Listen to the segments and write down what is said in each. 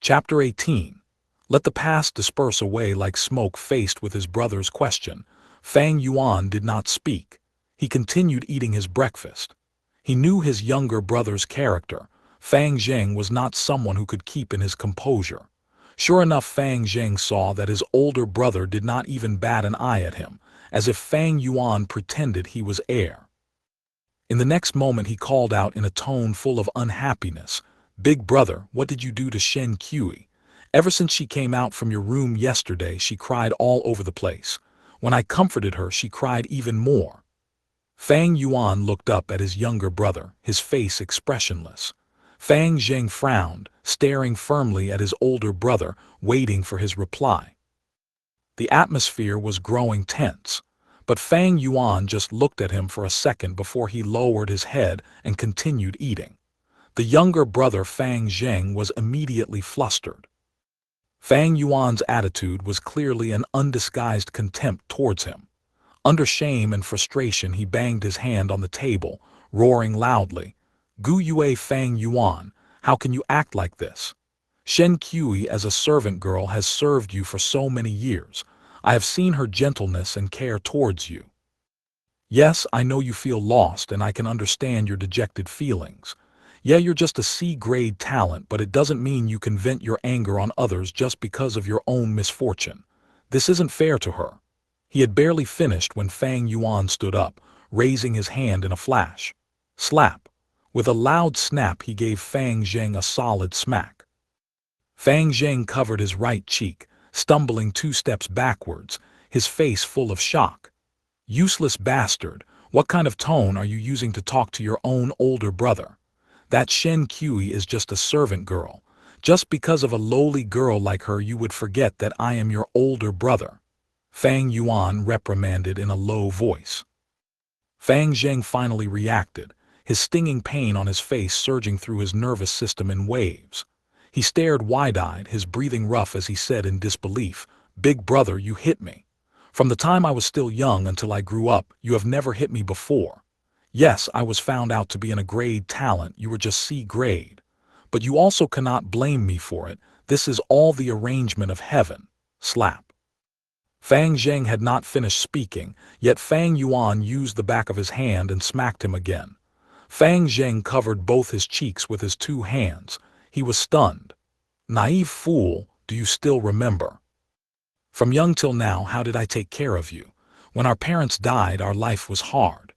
Chapter 18. Let the past disperse away like smoke faced with his brother's question. Fang Yuan did not speak. He continued eating his breakfast. He knew his younger brother's character. Fang Zheng was not someone who could keep in his composure. Sure enough, Fang Zheng saw that his older brother did not even bat an eye at him, as if Fang Yuan pretended he was air. In the next moment he called out in a tone full of unhappiness, "Big brother, what did you do to Xianxia? Ever since she came out from your room yesterday, she cried all over the place. When I comforted her, she cried even more." Fang Yuan looked up at his younger brother, his face expressionless. Fang Zheng frowned, staring firmly at his older brother, waiting for his reply. The atmosphere was growing tense, but Fang Yuan just looked at him for a second before he lowered his head and continued eating. The younger brother Fang Zheng was immediately flustered. Fang Yuan's attitude was clearly an undisguised contempt towards him. Under shame and frustration he banged his hand on the table, roaring loudly, "Gu Yue Fang Yuan, how can you act like this? Shen Kui as a servant girl has served you for so many years. I have seen her gentleness and care towards you. Yes, I know you feel lost and I can understand your dejected feelings. Yeah, you're just a C-grade talent, but it doesn't mean you can vent your anger on others just because of your own misfortune. This isn't fair to her." He had barely finished when Fang Yuan stood up, raising his hand in a flash. Slap. With a loud snap he gave Fang Zheng a solid smack. Fang Zheng covered his right cheek, stumbling 2 steps backwards, his face full of shock. "Useless bastard, what kind of tone are you using to talk to your own older brother? That Shen Kui is just a servant girl. Just because of a lowly girl like her you would forget that I am your older brother," Fang Yuan reprimanded in a low voice. Fang Zheng finally reacted, his stinging pain on his face surging through his nervous system in waves. He stared wide-eyed, his breathing rough as he said in disbelief, "Big brother, you hit me. From the time I was still young until I grew up, you have never hit me before. Yes, I was found out to be a grade talent, you were just C-grade. But you also cannot blame me for it, this is all the arrangement of heaven." Slap. Fang Zheng had not finished speaking, yet Fang Yuan used the back of his hand and smacked him again. Fang Zheng covered both his cheeks with his 2 hands. He was stunned. "Naive fool, do you still remember? From young till now, how did I take care of you? When our parents died, our life was hard.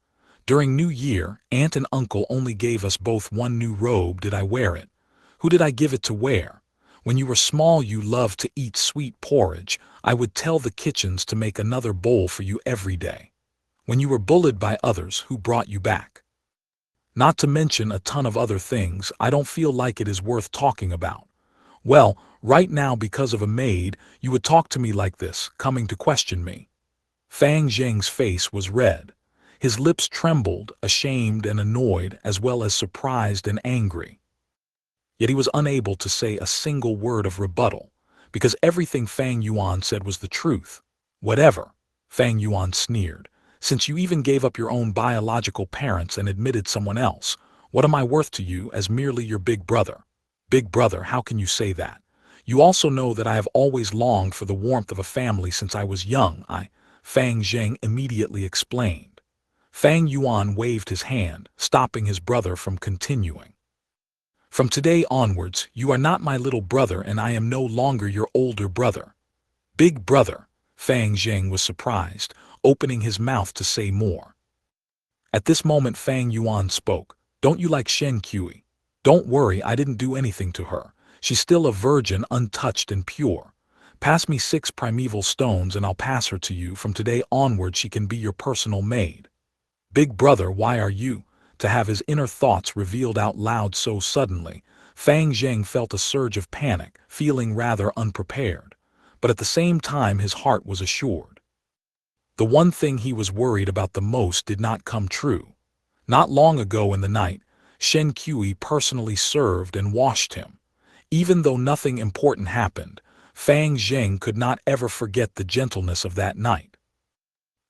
During New Year, aunt and uncle only gave us both one new robe. Did I wear it? Who did I give it to wear? When you were small you loved to eat sweet porridge. I would tell the kitchens to make another bowl for you every day. When you were bullied by others, who brought you back? Not to mention a ton of other things I don't feel like it is worth talking about. Well, right now because of a maid, you would talk to me like this, coming to question me." Fang Zheng's face was red. His lips trembled, ashamed and annoyed, as well as surprised and angry. Yet he was unable to say a single word of rebuttal, because everything Fang Yuan said was the truth. "Whatever," Fang Yuan sneered. "Since you even gave up your own biological parents and admitted someone else, what am I worth to you as merely your big brother? Big brother, how can you say that? You also know that I have always longed for the warmth of a family since I was young, Fang Zheng immediately explained. Fang Yuan waved his hand, stopping his brother from continuing. "From today onwards, you are not my little brother and I am no longer your older brother." "Big brother," Fang Zheng was surprised, opening his mouth to say more. At this moment Fang Yuan spoke. "Don't you like Shen Kui? Don't worry, I didn't do anything to her. She's still a virgin, untouched and pure. Pass me 6 primeval stones and I'll pass her to you. From today onward she can be your personal maid." "Big brother, why are you?" To have his inner thoughts revealed out loud so suddenly, Fang Zheng felt a surge of panic, feeling rather unprepared. But at the same time his heart was assured. The one thing he was worried about the most did not come true. Not long ago in the night, Shen Kui personally served and washed him. Even though nothing important happened, Fang Zheng could not ever forget the gentleness of that night.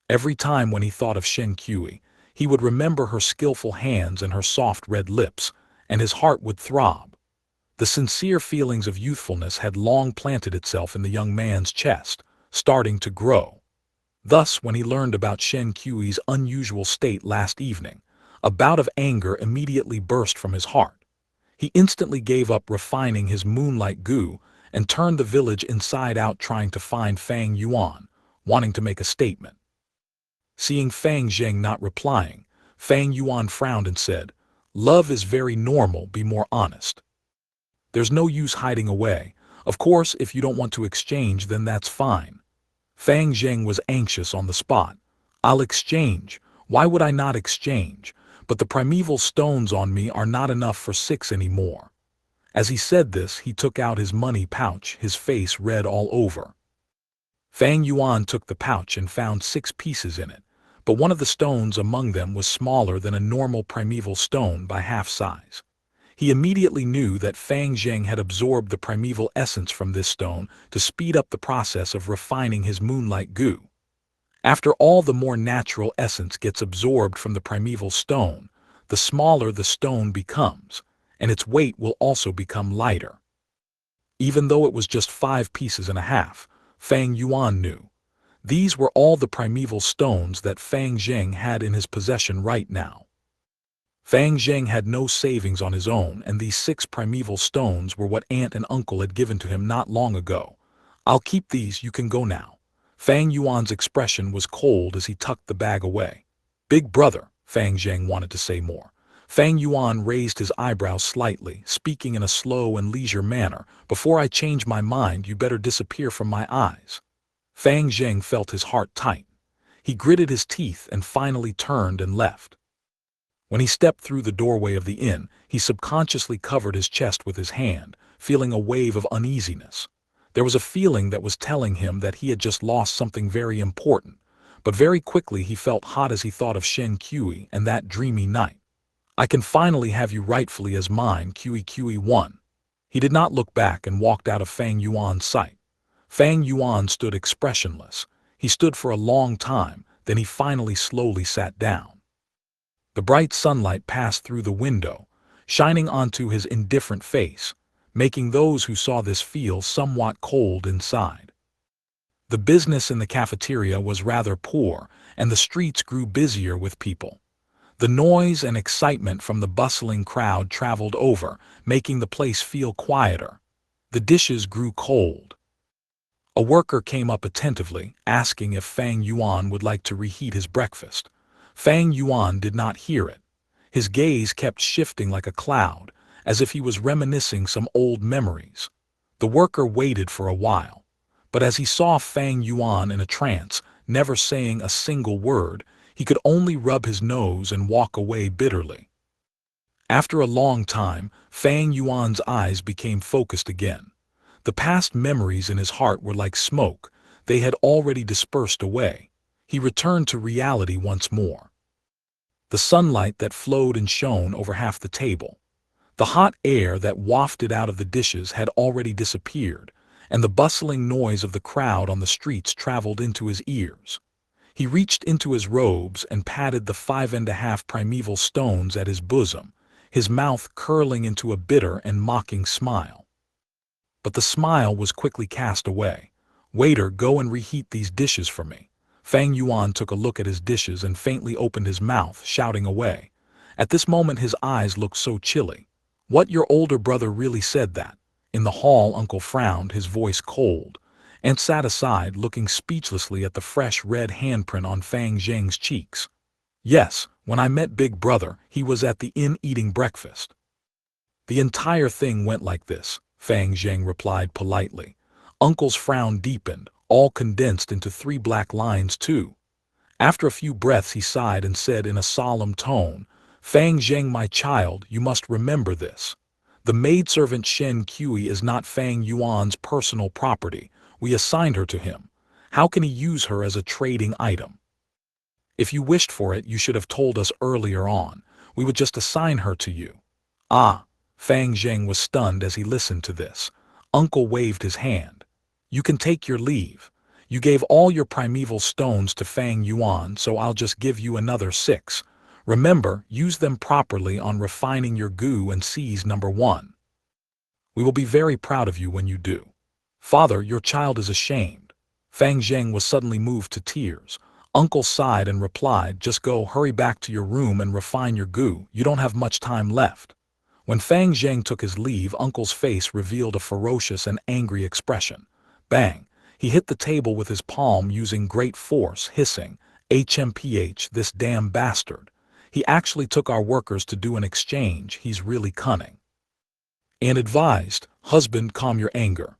Every time when he thought of Shen Kui, he would remember her skillful hands and her soft red lips, and his heart would throb. The sincere feelings of youthfulness had long planted itself in the young man's chest, starting to grow. Thus, when he learned about Shen Qi's unusual state last evening, a bout of anger immediately burst from his heart. He instantly gave up refining his moonlight goo and turned the village inside out trying to find Fang Yuan, wanting to make a statement. Seeing Fang Zheng not replying, Fang Yuan frowned and said, "Love is very normal, be more honest. There's no use hiding away. Of course, if you don't want to exchange, then that's fine." Fang Zheng was anxious on the spot. "I'll exchange. Why would I not exchange? But the primeval stones on me are not enough for 6 anymore." As he said this, he took out his money pouch, his face red all over. Fang Yuan took the pouch and found 6 pieces in it, but one of the stones among them was smaller than a normal primeval stone by half size. He immediately knew that Fang Zheng had absorbed the primeval essence from this stone to speed up the process of refining his moonlight goo. After all, the more natural essence gets absorbed from the primeval stone, the smaller the stone becomes, and its weight will also become lighter. Even though it was just 5 pieces and a half, Fang Yuan knew. These were all the primeval stones that Fang Zheng had in his possession right now. Fang Zheng had no savings on his own, and these 6 primeval stones were what aunt and uncle had given to him not long ago. "I'll keep these, you can go now." Fang Yuan's expression was cold as he tucked the bag away. "Big brother," Fang Zheng wanted to say more. Fang Yuan raised his eyebrows slightly, speaking in a slow and leisure manner. "Before I change my mind, you better disappear from my eyes." Fang Zheng felt his heart tighten. He gritted his teeth and finally turned and left. When he stepped through the doorway of the inn, he subconsciously covered his chest with his hand, feeling a wave of uneasiness. There was a feeling that was telling him that he had just lost something very important, but very quickly he felt hot as he thought of Shen Qi and that dreamy night. "I can finally have you rightfully as mine, Qi 1. He did not look back and walked out of Fang Yuan's sight. Fang Yuan stood expressionless. He stood for a long time, then he finally slowly sat down. The bright sunlight passed through the window, shining onto his indifferent face, making those who saw this feel somewhat cold inside. The business in the cafeteria was rather poor, and the streets grew busier with people. The noise and excitement from the bustling crowd traveled over, making the place feel quieter. The dishes grew cold. A worker came up attentively, asking if Fang Yuan would like to reheat his breakfast. Fang Yuan did not hear it. His gaze kept shifting like a cloud, as if he was reminiscing some old memories. The worker waited for a while, but as he saw Fang Yuan in a trance, never saying a single word, he could only rub his nose and walk away bitterly. After a long time, Fang Yuan's eyes became focused again. The past memories in his heart were like smoke. They had already dispersed away. He returned to reality once more. The sunlight that flowed and shone over half the table. The hot air that wafted out of the dishes had already disappeared, and the bustling noise of the crowd on the streets traveled into his ears. He reached into his robes and patted the 5.5 primeval stones at his bosom, his mouth curling into a bitter and mocking smile. But the smile was quickly cast away. "Waiter, go and reheat these dishes for me." Fang Yuan took a look at his dishes and faintly opened his mouth, shouting away. At this moment his eyes looked so chilly. "What, your older brother really said that?" In the hall, Uncle frowned, his voice cold. Aunt sat aside, looking speechlessly at the fresh red handprint on Fang Zheng's cheeks. "Yes, when I met Big Brother, he was at the inn eating breakfast." "The entire thing went like this," Fang Zheng replied politely. Uncle's frown deepened, all condensed into 3 black lines too. After a few breaths he sighed and said in a solemn tone, "Fang Zheng, my child, you must remember this. The maidservant Shen Qi is not Fang Yuan's personal property. We assigned her to him. How can he use her as a trading item? If you wished for it, you should have told us earlier on. We would just assign her to you." "Ah!" Fang Zheng was stunned as he listened to this. Uncle waved his hand. "You can take your leave. You gave all your primeval stones to Fang Yuan, so I'll just give you another 6. Remember, use them properly on refining your goo and seize number 1. We will be very proud of you when you do. Father, your child is ashamed. Fang Zheng was suddenly moved to tears. Uncle sighed and replied, just go, hurry back to your room and refine your goo, you don't have much time left. When Fang Zheng took his leave, Uncle's face revealed a ferocious and angry expression. Bang! He hit the table with his palm using great force, hissing, HMPH, this damn bastard. He actually took our workers to do an exchange, he's really cunning. And advised, husband, calm your anger.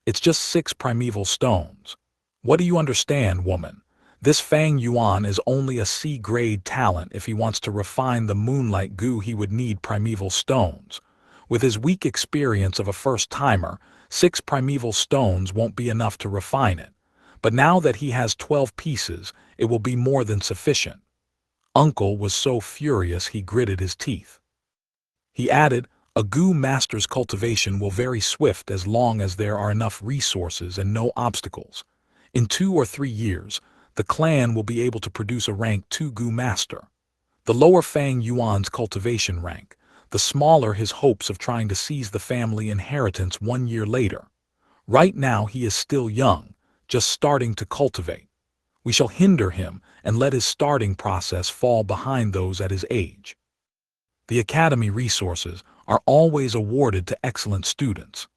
It's just 6 primeval stones. What do you understand, woman? This Fang Yuan is only a C-grade talent. If he wants to refine the moonlight goo, he would need primeval stones. With his weak experience of a first-timer, 6 primeval stones won't be enough to refine it. But now that he has 12 pieces, it will be more than sufficient. Uncle was so furious he gritted his teeth. He added, a goo master's cultivation will very swift as long as there are enough resources and no obstacles. In 2 or 3 years, the clan will be able to produce a rank 2 goo master. The lower Fang Yuan's cultivation rank, the smaller his hopes of trying to seize the family inheritance 1 year later. Right now he is still young, just starting to cultivate. We shall hinder him and let his starting process fall behind those at his age. The academy resources are always awarded to excellent students.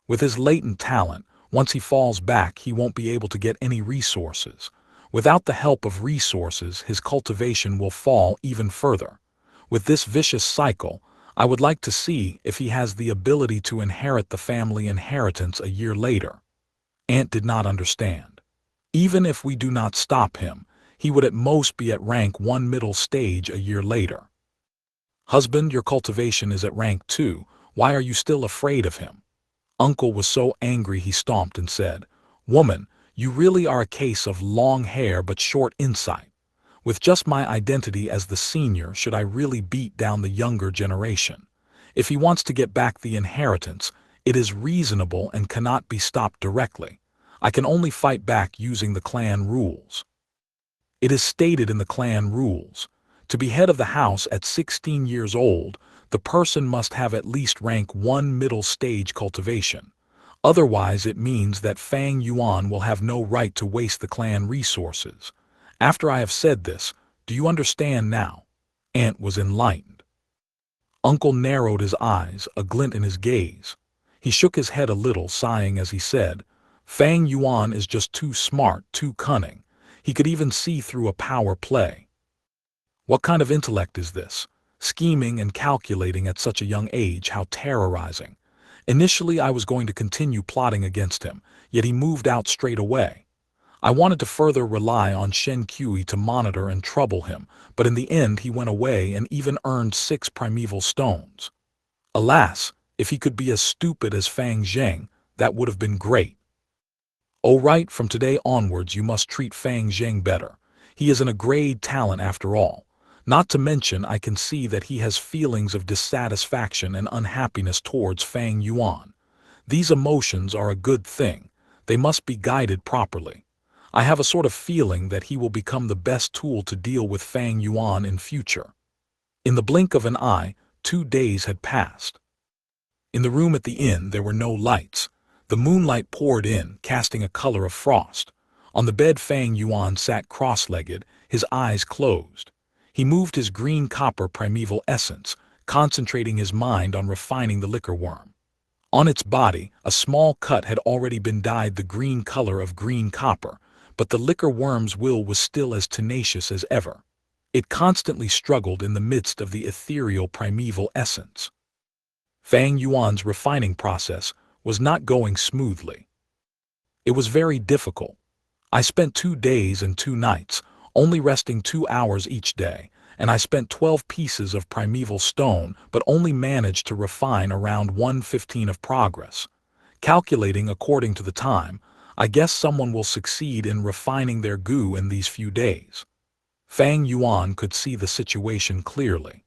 With his latent talent, once he falls back, he won't be able to get any resources. Without the help of resources, his cultivation will fall even further. With this vicious cycle, I would like to see if he has the ability to inherit the family inheritance a year later. Ant did not understand. Even if we do not stop him, he would at most be at rank 1 middle stage a year later. Husband, your cultivation is at rank 2, why are you still afraid of him? Uncle was so angry he stomped and said, woman, you really are a case of long hair but short insight. With just my identity as the senior, should I really beat down the younger generation? If he wants to get back the inheritance, it is reasonable and cannot be stopped directly. I can only fight back using the clan rules. It is stated in the clan rules. To be head of the house at 16 years old, the person must have at least rank 1 middle stage cultivation. Otherwise it means that Fang Yuan will have no right to waste the clan resources. After I have said this, do you understand now? Ant was enlightened. Uncle narrowed his eyes, a glint in his gaze. He shook his head a little, sighing as he said, Fang Yuan is just too smart, too cunning. He could even see through a power play. What kind of intellect is this? Scheming and calculating at such a young age, how terrorizing. Initially I was going to continue plotting against him, yet he moved out straight away. I wanted to further rely on Xianxia to monitor and trouble him, but in the end he went away and even earned 6 primeval stones. Alas, if he could be as stupid as Fang Zheng, that would have been great. Oh right, from today onwards you must treat Fang Zheng better. He isn't a grade talent after all. Not to mention I can see that he has feelings of dissatisfaction and unhappiness towards Fang Yuan. These emotions are a good thing. They must be guided properly. I have a sort of feeling that he will become the best tool to deal with Fang Yuan in future. In the blink of an eye, 2 days had passed. In the room at the inn there were no lights. The moonlight poured in, casting a color of frost. On the bed Fang Yuan sat cross-legged, his eyes closed. He moved his green copper primeval essence, concentrating his mind on refining the liquor worm. On its body, a small cut had already been dyed the green color of green copper, but the liquor worm's will was still as tenacious as ever. It constantly struggled in the midst of the ethereal primeval essence. Fang Yuan's refining process was not going smoothly. It was very difficult. I spent 2 days and 2 nights, only resting 2 hours each day, and I spent 12 pieces of primeval stone but only managed to refine around 1/15 of progress. Calculating according to the time, I guess someone will succeed in refining their goo in these few days. Fang Yuan could see the situation clearly.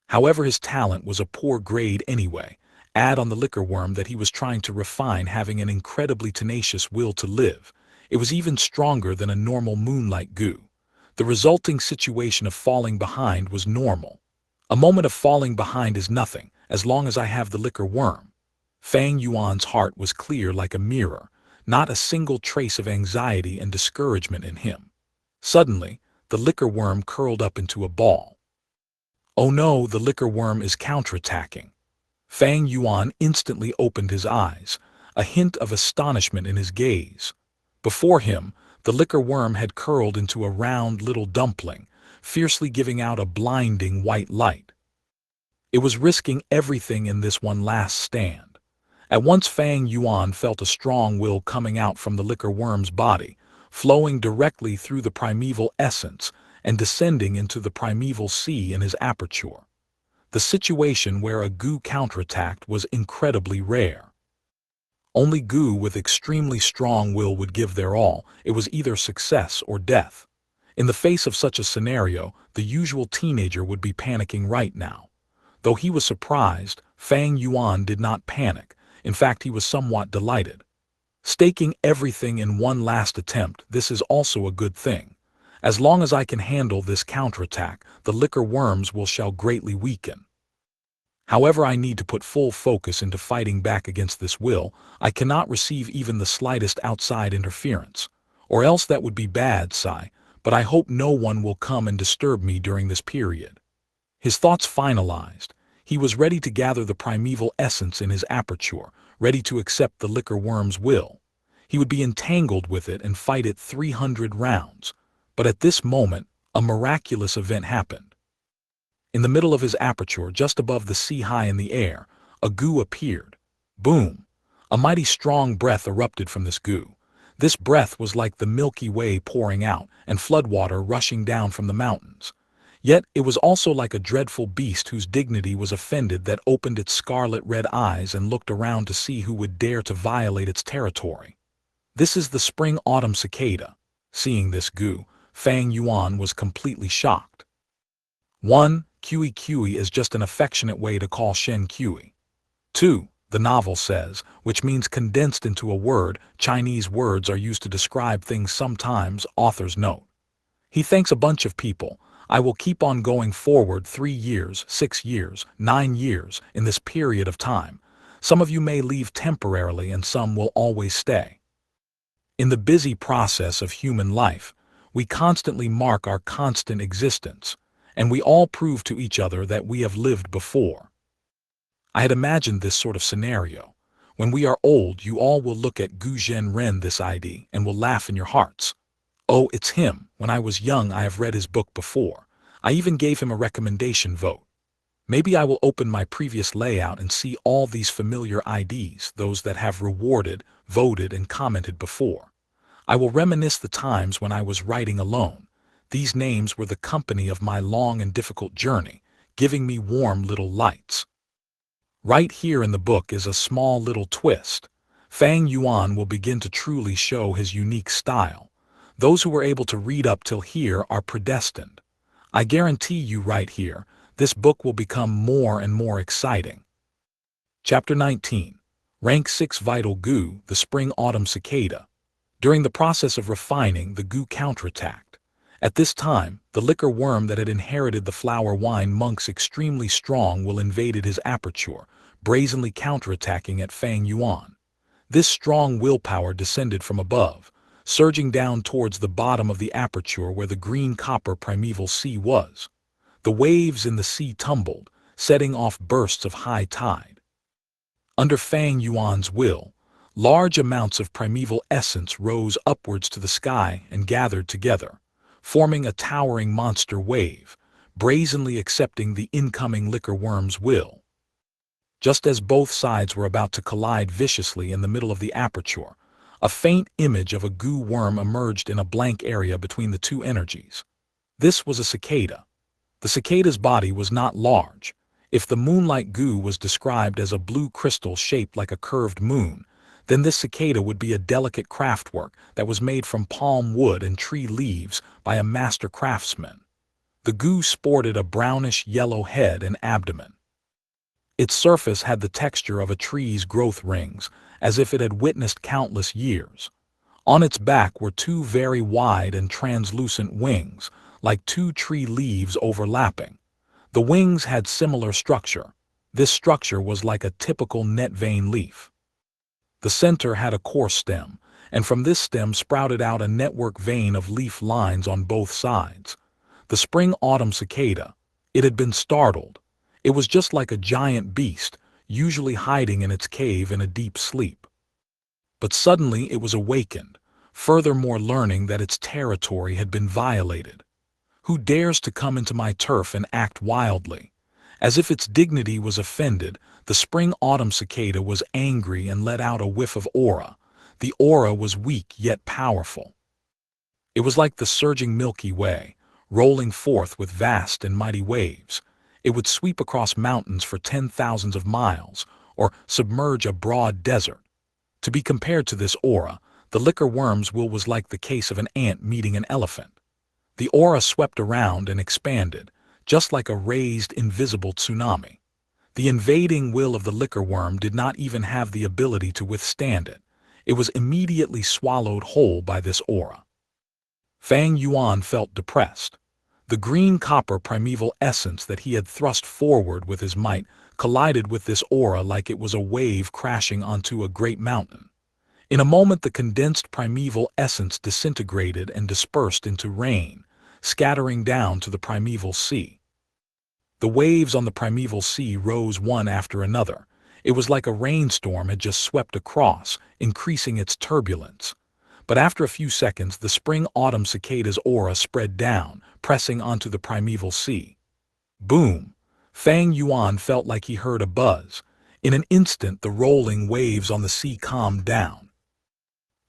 However, his talent was a poor grade anyway. Add on the liquor worm that he was trying to refine, having an incredibly tenacious will to live. It was even stronger than a normal moonlight goo. The resulting situation of falling behind was normal. A moment of falling behind is nothing, as long as I have the liquor worm. Fang Yuan's heart was clear like a mirror, not a single trace of anxiety and discouragement in him. Suddenly, the liquor worm curled up into a ball. Oh no, the liquor worm is counterattacking. Fang Yuan instantly opened his eyes, a hint of astonishment in his gaze. Before him, the liquor worm had curled into a round little dumpling, fiercely giving out a blinding white light. It was risking everything in this one last stand. At once Fang Yuan felt a strong will coming out from the liquor worm's body, flowing directly through the primeval essence and descending into the primeval sea in his aperture. The situation where a Gu counterattacked was incredibly rare. Only Gu with extremely strong will would give their all. It was either success or death. In the face of such a scenario, the usual teenager would be panicking right now. Though he was surprised, Fang Yuan did not panic. In fact, he was somewhat delighted. Staking everything in one last attempt, this is also a good thing. As long as I can handle this counterattack, the liquor worms shall greatly weaken. However, I need to put full focus into fighting back against this will. I cannot receive even the slightest outside interference. Or else that would be bad, Sai, but I hope no one will come and disturb me during this period. His thoughts finalized. He was ready to gather the primeval essence in his aperture, ready to accept the liquor worm's will. He would be entangled with it and fight it 300 rounds. But at this moment, a miraculous event happened. In the middle of his aperture, just above the sea high in the air, a Gu appeared. Boom! A mighty strong breath erupted from this Gu. This breath was like the Milky Way pouring out and floodwater rushing down from the mountains. Yet it was also like a dreadful beast whose dignity was offended that opened its scarlet-red eyes and looked around to see who would dare to violate its territory. This is the spring-autumn cicada. Seeing this Gu, Fang Yuan was completely shocked. 1. Kui is just an affectionate way to call Shen Kui. 2. The novel says, which means condensed into a word. Chinese words are used to describe things sometimes, authors note. He thanks a bunch of people. I will keep on going forward 3 years, 6 years, 9 years, in this period of time. Some of you may leave temporarily and some will always stay. In the busy process of human life, we constantly mark our constant existence, and we all prove to each other that we have lived before. I had imagined this sort of scenario. When we are old, you all will look at Gu Zhenren this ID and will laugh in your hearts. Oh, it's him. When I was young, I have read his book before. I even gave him a recommendation vote. Maybe I will open my previous layout and see all these familiar IDs, those that have rewarded, voted, and commented before. I will reminisce the times when I was writing alone. These names were the company of my long and difficult journey, giving me warm little lights. Right here in the book is a small little twist. Fang Yuan will begin to truly show his unique style. Those who were able to read up till here are predestined. I guarantee you right here, this book will become more and more exciting. Chapter 19. Rank 6 Vital Gu, the Spring-Autumn Cicada. During the process of refining, the Gu counterattacked. At this time, the liquor worm that had inherited the flower wine monk's extremely strong will invaded his aperture, brazenly counterattacking at Fang Yuan. This strong willpower descended from above, surging down towards the bottom of the aperture where the green-copper primeval sea was. The waves in the sea tumbled, setting off bursts of high tide. Under Fang Yuan's will, large amounts of primeval essence rose upwards to the sky and gathered together, forming a towering monster wave, brazenly accepting the incoming liquor worm's will. Just as both sides were about to collide viciously in the middle of the aperture, a faint image of a Gu worm emerged in a blank area between the two energies. This was a cicada. The cicada's body was not large. If the moonlight Gu was described as a blue crystal shaped like a curved moon, then this cicada would be a delicate craftwork that was made from palm wood and tree leaves by a master craftsman. The Gu sported a brownish-yellow head and abdomen. Its surface had the texture of a tree's growth rings, as if it had witnessed countless years. On its back were 2 very wide and translucent wings, like 2 tree leaves overlapping. The wings had similar structure. This structure was like a typical net vein leaf. The center had a coarse stem, and from this stem sprouted out a network vein of leaf lines on both sides. The spring-autumn cicada. It had been startled. It was just like a giant beast, usually hiding in its cave in a deep sleep. But suddenly it was awakened, furthermore learning that its territory had been violated. Who dares to come into my turf and act wildly? As if its dignity was offended, the spring-autumn cicada was angry and let out a whiff of aura. The aura was weak yet powerful. It was like the surging Milky Way, rolling forth with vast and mighty waves. It would sweep across mountains for 10,000s of miles, or submerge a broad desert. To be compared to this aura, the liquor worm's will was like the case of an ant meeting an elephant. The aura swept around and expanded, just like a raised, invisible tsunami. The invading will of the liquor worm did not even have the ability to withstand it. It was immediately swallowed whole by this aura. Fang Yuan felt depressed. The green-copper primeval essence that he had thrust forward with his might collided with this aura like it was a wave crashing onto a great mountain. In a moment the condensed primeval essence disintegrated and dispersed into rain, scattering down to the primeval sea. The waves on the primeval sea rose one after another. It was like a rainstorm had just swept across, increasing its turbulence. But after a few seconds, the spring-autumn cicada's aura spread down, pressing onto the primeval sea. Boom! Fang Yuan felt like he heard a buzz. In an instant, the rolling waves on the sea calmed down.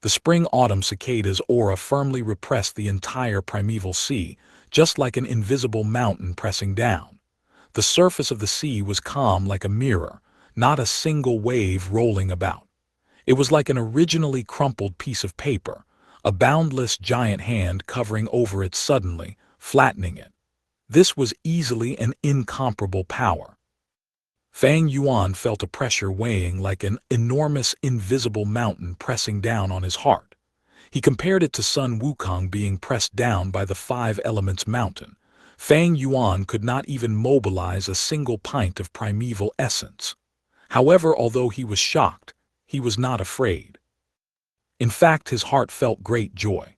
The spring-autumn cicada's aura firmly repressed the entire primeval sea, just like an invisible mountain pressing down. The surface of the sea was calm like a mirror, not a single wave rolling about. It was like an originally crumpled piece of paper, a boundless giant hand covering over it suddenly, flattening it. This was easily an incomparable power. Fang Yuan felt a pressure weighing like an enormous invisible mountain pressing down on his heart. He compared it to Sun Wukong being pressed down by the five elements mountain. Fang Yuan could not even mobilize a single pint of primeval essence. However, although he was shocked, he was not afraid. In fact, his heart felt great joy.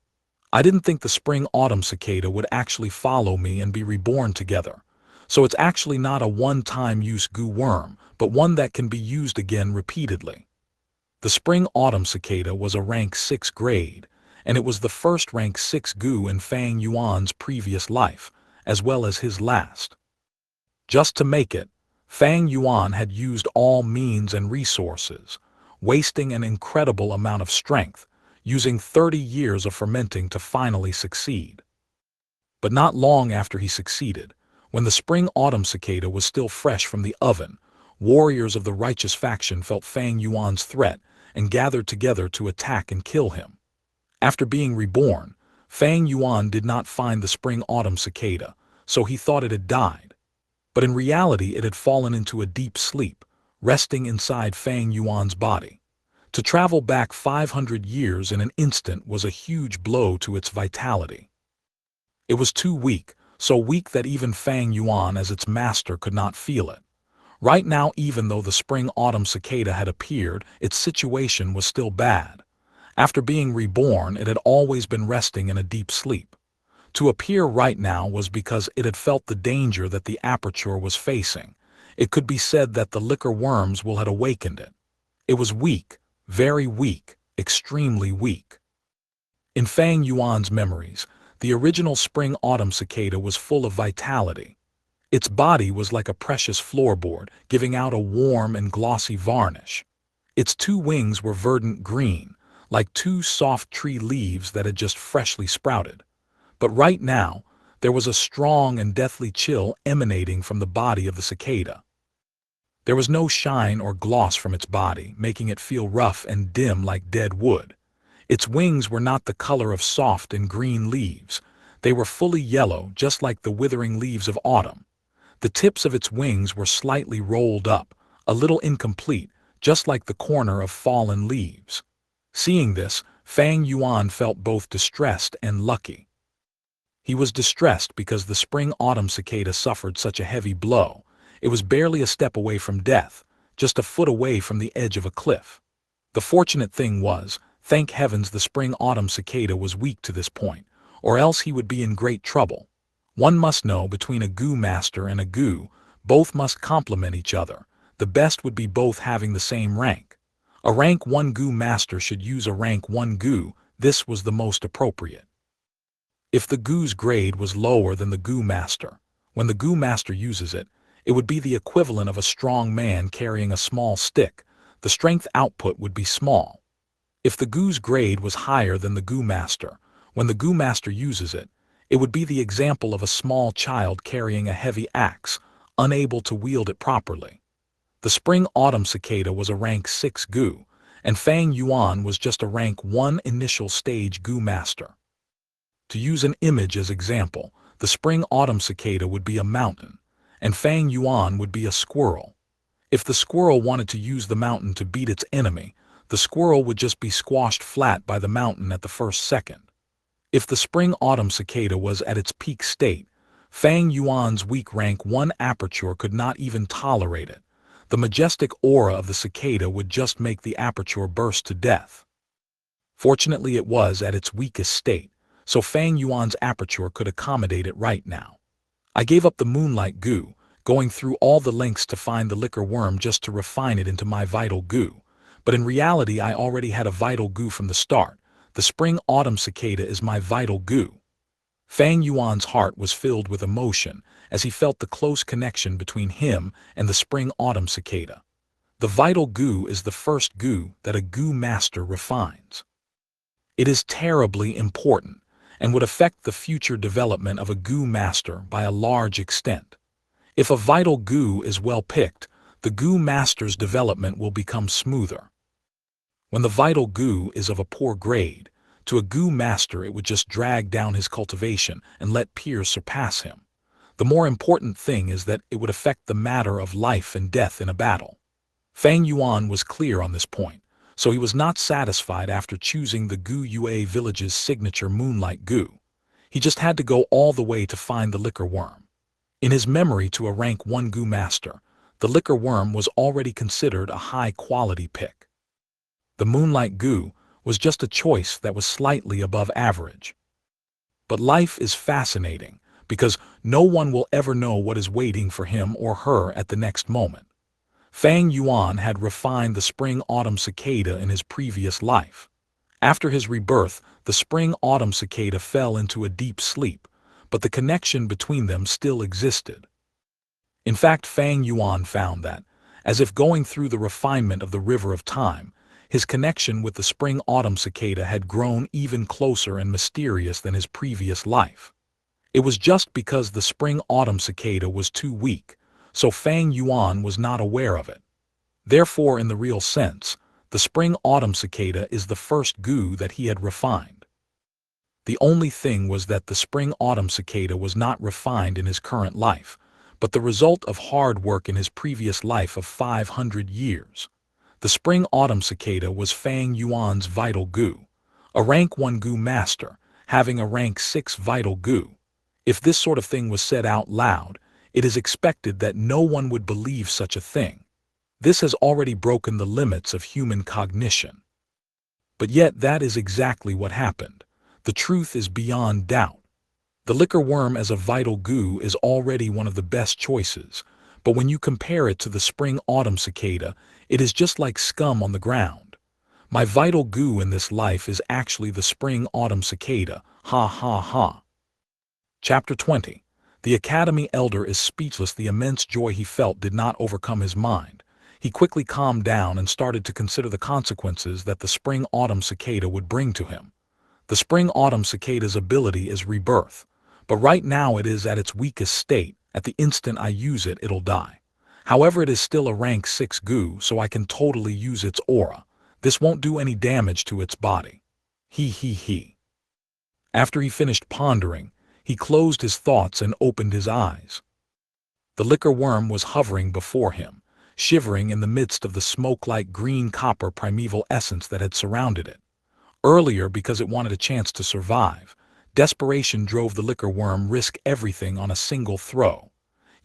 I didn't think the spring-autumn cicada would actually follow me and be reborn together. So it's actually not a one-time use goo worm, but one that can be used again repeatedly. The spring-autumn cicada was a rank 6 grade, and it was the first rank 6 goo in Fang Yuan's previous life, as well as his last. Just to make it, Fang Yuan had used all means and resources, wasting an incredible amount of strength, using 30 years of fermenting to finally succeed. But not long after he succeeded, when the spring-autumn cicada was still fresh from the oven, warriors of the righteous faction felt Fang Yuan's threat and gathered together to attack and kill him. After being reborn, Fang Yuan did not find the spring-autumn cicada, so he thought it had died. But in reality it had fallen into a deep sleep, resting inside Fang Yuan's body. To travel back 500 years in an instant was a huge blow to its vitality. It was too weak, so weak that even Fang Yuan as its master could not feel it. Right now, even though the spring-autumn cicada had appeared, its situation was still bad. After being reborn, it had always been resting in a deep sleep. To appear right now was because it had felt the danger that the aperture was facing. It could be said that the liquor worm's will had awakened it. It was weak, very weak, extremely weak. In Fang Yuan's memories, the original spring-autumn cicada was full of vitality. Its body was like a precious floorboard, giving out a warm and glossy varnish. Its two wings were verdant green, like two soft tree leaves that had just freshly sprouted. But right now, there was a strong and deathly chill emanating from the body of the cicada. There was no shine or gloss from its body, making it feel rough and dim like dead wood. Its wings were not the color of soft and green leaves. They were fully yellow, just like the withering leaves of autumn. The tips of its wings were slightly rolled up, a little incomplete, just like the corner of fallen leaves. Seeing this, Fang Yuan felt both distressed and lucky. He was distressed because the spring-autumn cicada suffered such a heavy blow. It was barely a step away from death, just a foot away from the edge of a cliff. The fortunate thing was, thank heavens the spring-autumn cicada was weak to this point, or else he would be in great trouble. One must know between a goo master and a goo, both must complement each other. The best would be both having the same rank. A rank 1 goo master should use a rank 1 goo, this was the most appropriate. If the goo's grade was lower than the goo master, when the goo master uses it, it would be the equivalent of a strong man carrying a small stick. The strength output would be small. If the goo's grade was higher than the goo master, when the goo master uses it, it would be the example of a small child carrying a heavy axe, unable to wield it properly. The spring-autumn cicada was a rank 6 goo, and Fang Yuan was just a rank 1 initial stage goo master. To use an image as example, the spring-autumn cicada would be a mountain, and Fang Yuan would be a squirrel. If the squirrel wanted to use the mountain to beat its enemy, the squirrel would just be squashed flat by the mountain at the first second. If the spring-autumn cicada was at its peak state, Fang Yuan's weak rank 1 aperture could not even tolerate it. The majestic aura of the cicada would just make the aperture burst to death. Fortunately it was at its weakest state, so Fang Yuan's aperture could accommodate it right now. I gave up the moonlight goo, going through all the lengths to find the liquor worm just to refine it into my vital goo, but in reality I already had a vital goo from the start. The spring-autumn cicada is my vital goo. Fang Yuan's heart was filled with emotion as he felt the close connection between him and the spring-autumn cicada. The vital goo is the first goo that a goo master refines. It is terribly important and would affect the future development of a goo master by a large extent. If a vital goo is well picked, the goo master's development will become smoother. When the vital goo is of a poor grade, to a goo master it would just drag down his cultivation and let peers surpass him. The more important thing is that it would affect the matter of life and death in a battle. Fang Yuan was clear on this point, so he was not satisfied after choosing the Gu Yue village's signature moonlight goo. He just had to go all the way to find the liquor worm. In his memory to a rank 1 goo master, the liquor worm was already considered a high-quality pick. The moonlight goo was just a choice that was slightly above average. But life is fascinating, because no one will ever know what is waiting for him or her at the next moment. Fang Yuan had refined the spring-autumn cicada in his previous life. After his rebirth, the spring-autumn cicada fell into a deep sleep, but the connection between them still existed. In fact, Fang Yuan found that, as if going through the refinement of the river of time, his connection with the spring-autumn cicada had grown even closer and mysterious than his previous life. It was just because the spring-autumn cicada was too weak, so Fang Yuan was not aware of it. Therefore, in the real sense, the spring-autumn cicada is the first goo that he had refined. The only thing was that the spring-autumn cicada was not refined in his current life, but the result of hard work in his previous life of 500 years. The spring-autumn cicada was Fang Yuan's vital goo, a rank 1 goo master, having a rank 6 vital goo. If this sort of thing was said out loud, it is expected that no one would believe such a thing. This has already broken the limits of human cognition. But yet that is exactly what happened. The truth is beyond doubt. The liquor worm as a vital goo is already one of the best choices, but when you compare it to the spring-autumn cicada, it is just like scum on the ground. My vital goo in this life is actually the spring-autumn cicada, ha ha ha. Chapter 20. The Academy Elder is speechless. The immense joy he felt did not overcome his mind. He quickly calmed down and started to consider the consequences that the spring-autumn cicada would bring to him. The spring-autumn cicada's ability is rebirth, but right now it is at its weakest state. At the instant I use it, it'll die. However, it is still a rank 6 goo, so I can totally use its aura. This won't do any damage to its body. He. After he finished pondering, he closed his thoughts and opened his eyes. The liquor worm was hovering before him, shivering in the midst of the smoke-like green copper primeval essence that had surrounded it. Earlier, because it wanted a chance to survive, desperation drove the liquor worm risk everything on a single throw.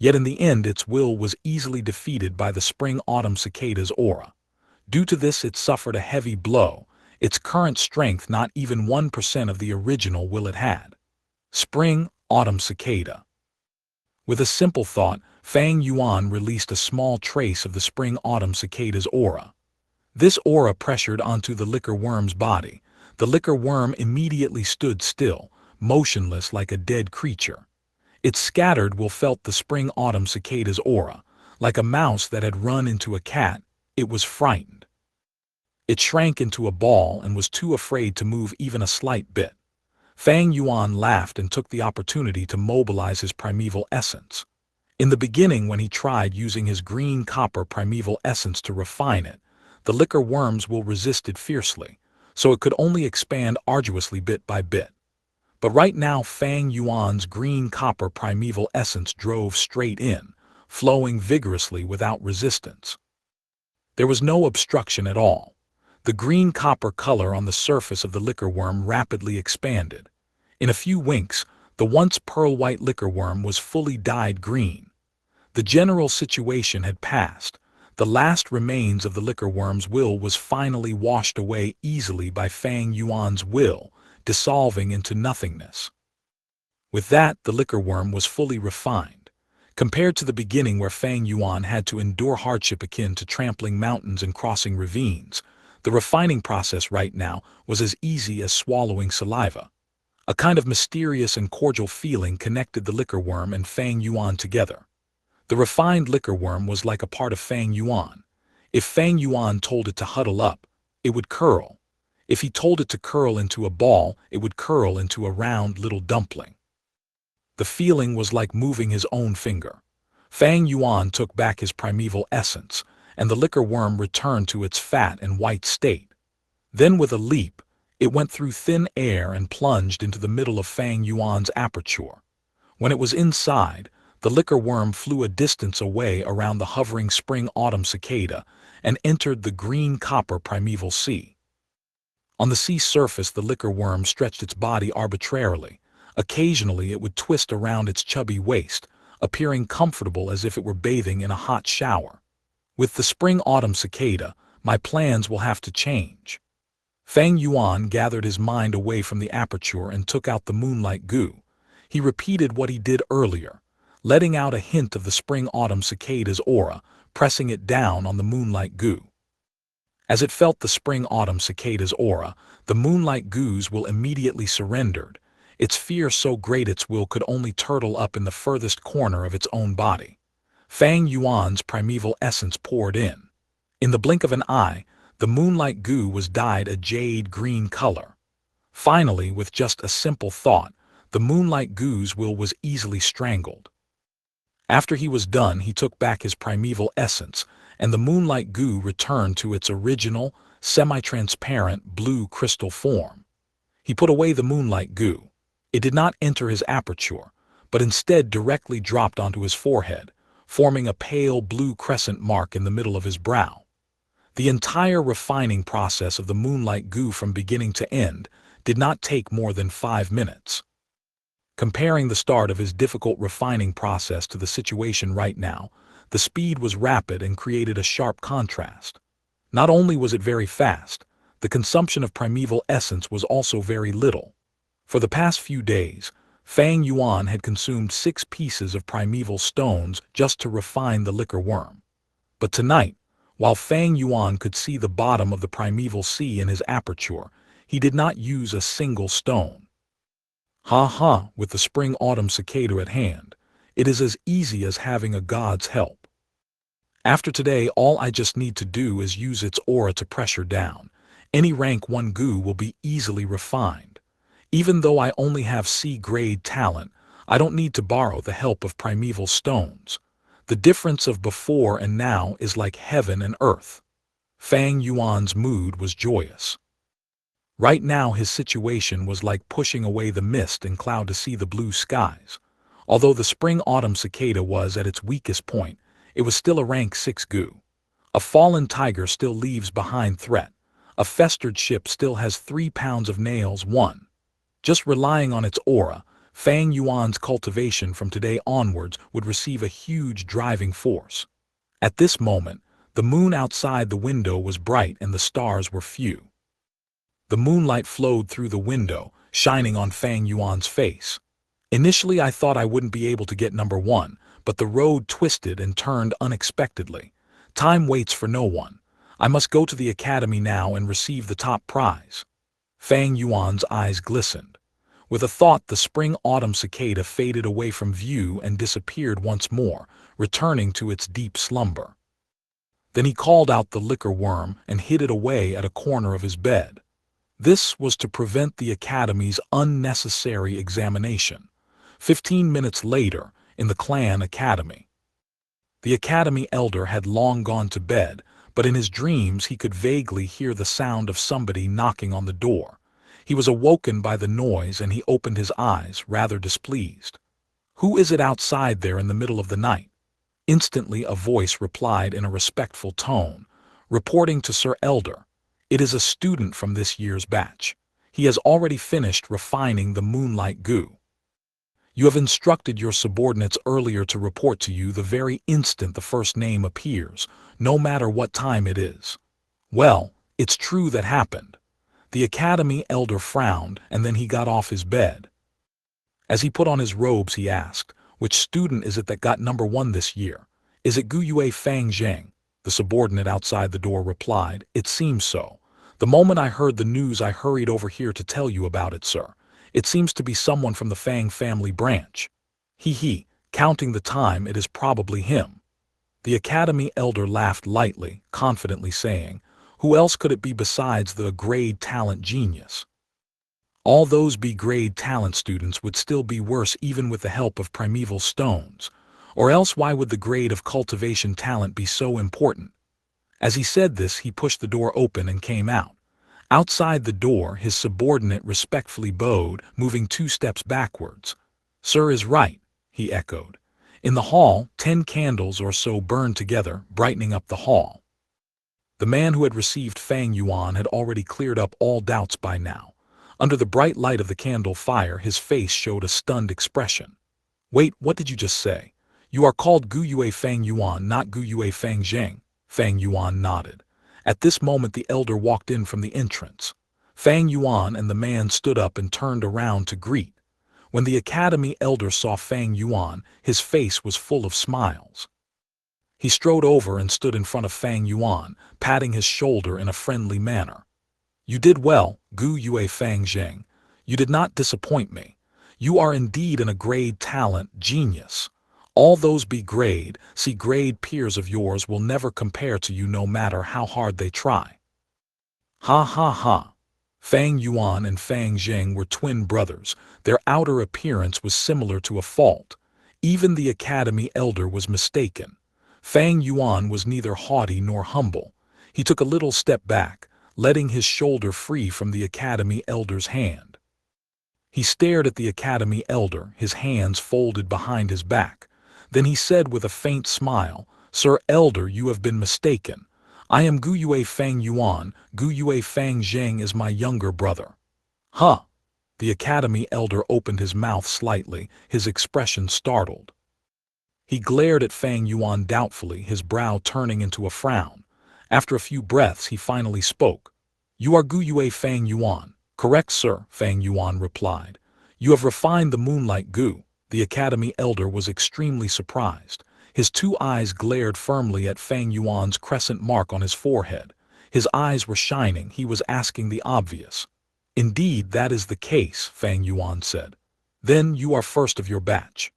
Yet in the end its will was easily defeated by the spring-autumn cicada's aura. Due to this it suffered a heavy blow, its current strength not even 1% of the original will it had. Spring-autumn cicada. With a simple thought, Fang Yuan released a small trace of the spring-autumn cicada's aura. This aura pressured onto the liquor worm's body. The liquor worm immediately stood still, motionless like a dead creature. It scattered will felt the spring-autumn cicada's aura. Like a mouse that had run into a cat, it was frightened. It shrank into a ball and was too afraid to move even a slight bit. Fang Yuan laughed and took the opportunity to mobilize his primeval essence. In the beginning, when he tried using his green copper primeval essence to refine it, the liquor worm's will resisted fiercely, so it could only expand arduously bit by bit. But right now Fang Yuan's green copper primeval essence drove straight in, flowing vigorously without resistance. There was no obstruction at all. The green copper color on the surface of the liquor worm rapidly expanded. In a few winks, the once pearl-white liquor worm was fully dyed green. The general situation had passed. The last remains of the liquor worm's will was finally washed away easily by Fang Yuan's will, dissolving into nothingness. With that, the liquor worm was fully refined. Compared to the beginning where Fang Yuan had to endure hardship akin to trampling mountains and crossing ravines, the refining process right now was as easy as swallowing saliva. A kind of mysterious and cordial feeling connected the liquor worm and Fang Yuan together. The refined liquor worm was like a part of Fang Yuan. If Fang Yuan told it to huddle up, it would curl. If he told it to curl into a ball, it would curl into a round little dumpling. The feeling was like moving his own finger. Fang Yuan took back his primeval essence, and the liquor worm returned to its fat and white state. Then with a leap, it went through thin air and plunged into the middle of Fang Yuan's aperture. When it was inside, the liquor worm flew a distance away around the hovering spring-autumn cicada and entered the green copper primeval sea. On the sea surface the liquor worm stretched its body arbitrarily. Occasionally it would twist around its chubby waist, appearing comfortable as if it were bathing in a hot shower. With the spring-autumn cicada, my plans will have to change. Fang Yuan gathered his mind away from the aperture and took out the moonlight goo. He repeated what he did earlier, letting out a hint of the spring-autumn cicada's aura, pressing it down on the moonlight goo. As it felt the spring-autumn cicada's aura, the moonlight goo's will immediately surrendered, its fear so great its will could only turtle up in the furthest corner of its own body. Fang Yuan's primeval essence poured in. In the blink of an eye, the moonlight goo was dyed a jade green color. Finally, with just a simple thought, the moonlight goo's will was easily strangled. After he was done, he took back his primeval essence, and the moonlight goo returned to its original, semi-transparent blue crystal form. He put away the moonlight goo. It did not enter his aperture, but instead directly dropped onto his forehead, forming a pale blue crescent mark in the middle of his brow. The entire refining process of the moonlight goo from beginning to end did not take more than 5 minutes. Comparing the start of his difficult refining process to the situation right now, the speed was rapid and created a sharp contrast. Not only was it very fast, the consumption of primeval essence was also very little. For the past few days, Fang Yuan had consumed 6 pieces of primeval stones just to refine the liquor worm. But tonight, while Fang Yuan could see the bottom of the primeval sea in his aperture, he did not use a single stone. With the spring-autumn cicada at hand, it is as easy as having a god's help. After today, all I just need to do is use its aura to pressure down. Any rank 1 goo will be easily refined. Even though I only have C-grade talent, I don't need to borrow the help of primeval stones. The difference of before and now is like heaven and earth. Fang Yuan's mood was joyous. Right now his situation was like pushing away the mist and cloud to see the blue skies. Although the spring-autumn cicada was at its weakest point, it was still a rank 6 goo. A fallen tiger still leaves behind threat. A festered ship still has 3 pounds of nails won. Just relying on its aura, Fang Yuan's cultivation from today onwards would receive a huge driving force. At this moment, the moon outside the window was bright and the stars were few. The moonlight flowed through the window, shining on Fang Yuan's face. Initially I thought I wouldn't be able to get number one, but the road twisted and turned unexpectedly. Time waits for no one. I must go to the academy now and receive the top prize. Fang Yuan's eyes glistened. With a thought, the spring-autumn cicada faded away from view and disappeared once more, returning to its deep slumber. Then he called out the liquor worm and hid it away at a corner of his bed. This was to prevent the academy's unnecessary examination. 15 minutes later, in the clan academy. The academy elder had long gone to bed, but in his dreams he could vaguely hear the sound of somebody knocking on the door. He was awoken by the noise and he opened his eyes, rather displeased. "Who is it outside there in the middle of the night?" Instantly a voice replied in a respectful tone, reporting to Sir Elder. "It is a student from this year's batch. He has already finished refining the moonlight goo. You have instructed your subordinates earlier to report to you the very instant the first name appears, no matter what time it is." Well, it's true that happened. The academy elder frowned and then he got off his bed. As he put on his robes he asked, "Which student is it that got number one this year? Is it Gu Yue Fang Zheng?" The subordinate outside the door replied, "It seems so. The moment I heard the news I hurried over here to tell you about it, sir. It seems to be someone from the Fang family branch. He, counting the time, it is probably him." The academy elder laughed lightly, confidently saying, "Who else could it be besides the grade talent genius? All those B-grade talent students would still be worse even with the help of primeval stones. Or else why would the grade of cultivation talent be so important?" As he said this he pushed the door open and came out. Outside the door his subordinate respectfully bowed, moving 2 steps backwards. "Sir is right," he echoed. In the hall 10 candles or so burned together, brightening up the hall. The man who had received Fang Yuan had already cleared up all doubts by now. Under the bright light of the candle fire his face showed a stunned expression. "Wait, what did you just say? You are called Gu Yue Fang Yuan, not Gu Yue Fang Zheng?" Fang Yuan nodded. At this moment the elder walked in from the entrance. Fang Yuan and the man stood up and turned around to greet. When the academy elder saw Fang Yuan, his face was full of smiles. He strode over and stood in front of Fang Yuan, patting his shoulder in a friendly manner. "You did well, Gu Yue Fang Zheng. You did not disappoint me. You are indeed an A-grade talent genius. All those B-grade, C-grade peers of yours will never compare to you no matter how hard they try." Ha ha ha. Fang Yuan and Fang Zheng were twin brothers. Their outer appearance was similar to a fault. Even the academy elder was mistaken. Fang Yuan was neither haughty nor humble. He took a little step back, letting his shoulder free from the academy elder's hand. He stared at the academy elder, his hands folded behind his back. Then he said with a faint smile, "Sir Elder, you have been mistaken. I am Gu Yue Fang Yuan. Gu Yue Fang Zheng is my younger brother." "Huh?" The academy elder opened his mouth slightly, his expression startled. He glared at Fang Yuan doubtfully, his brow turning into a frown. After a few breaths he finally spoke. "You are Gu Yue Fang Yuan." "Correct, sir," Fang Yuan replied. "You have refined the moonlight goo." The academy elder was extremely surprised. His 2 eyes glared firmly at Fang Yuan's crescent mark on his forehead. His eyes were shining, he was asking the obvious. "Indeed, that is the case," Fang Yuan said. "Then you are first of your batch."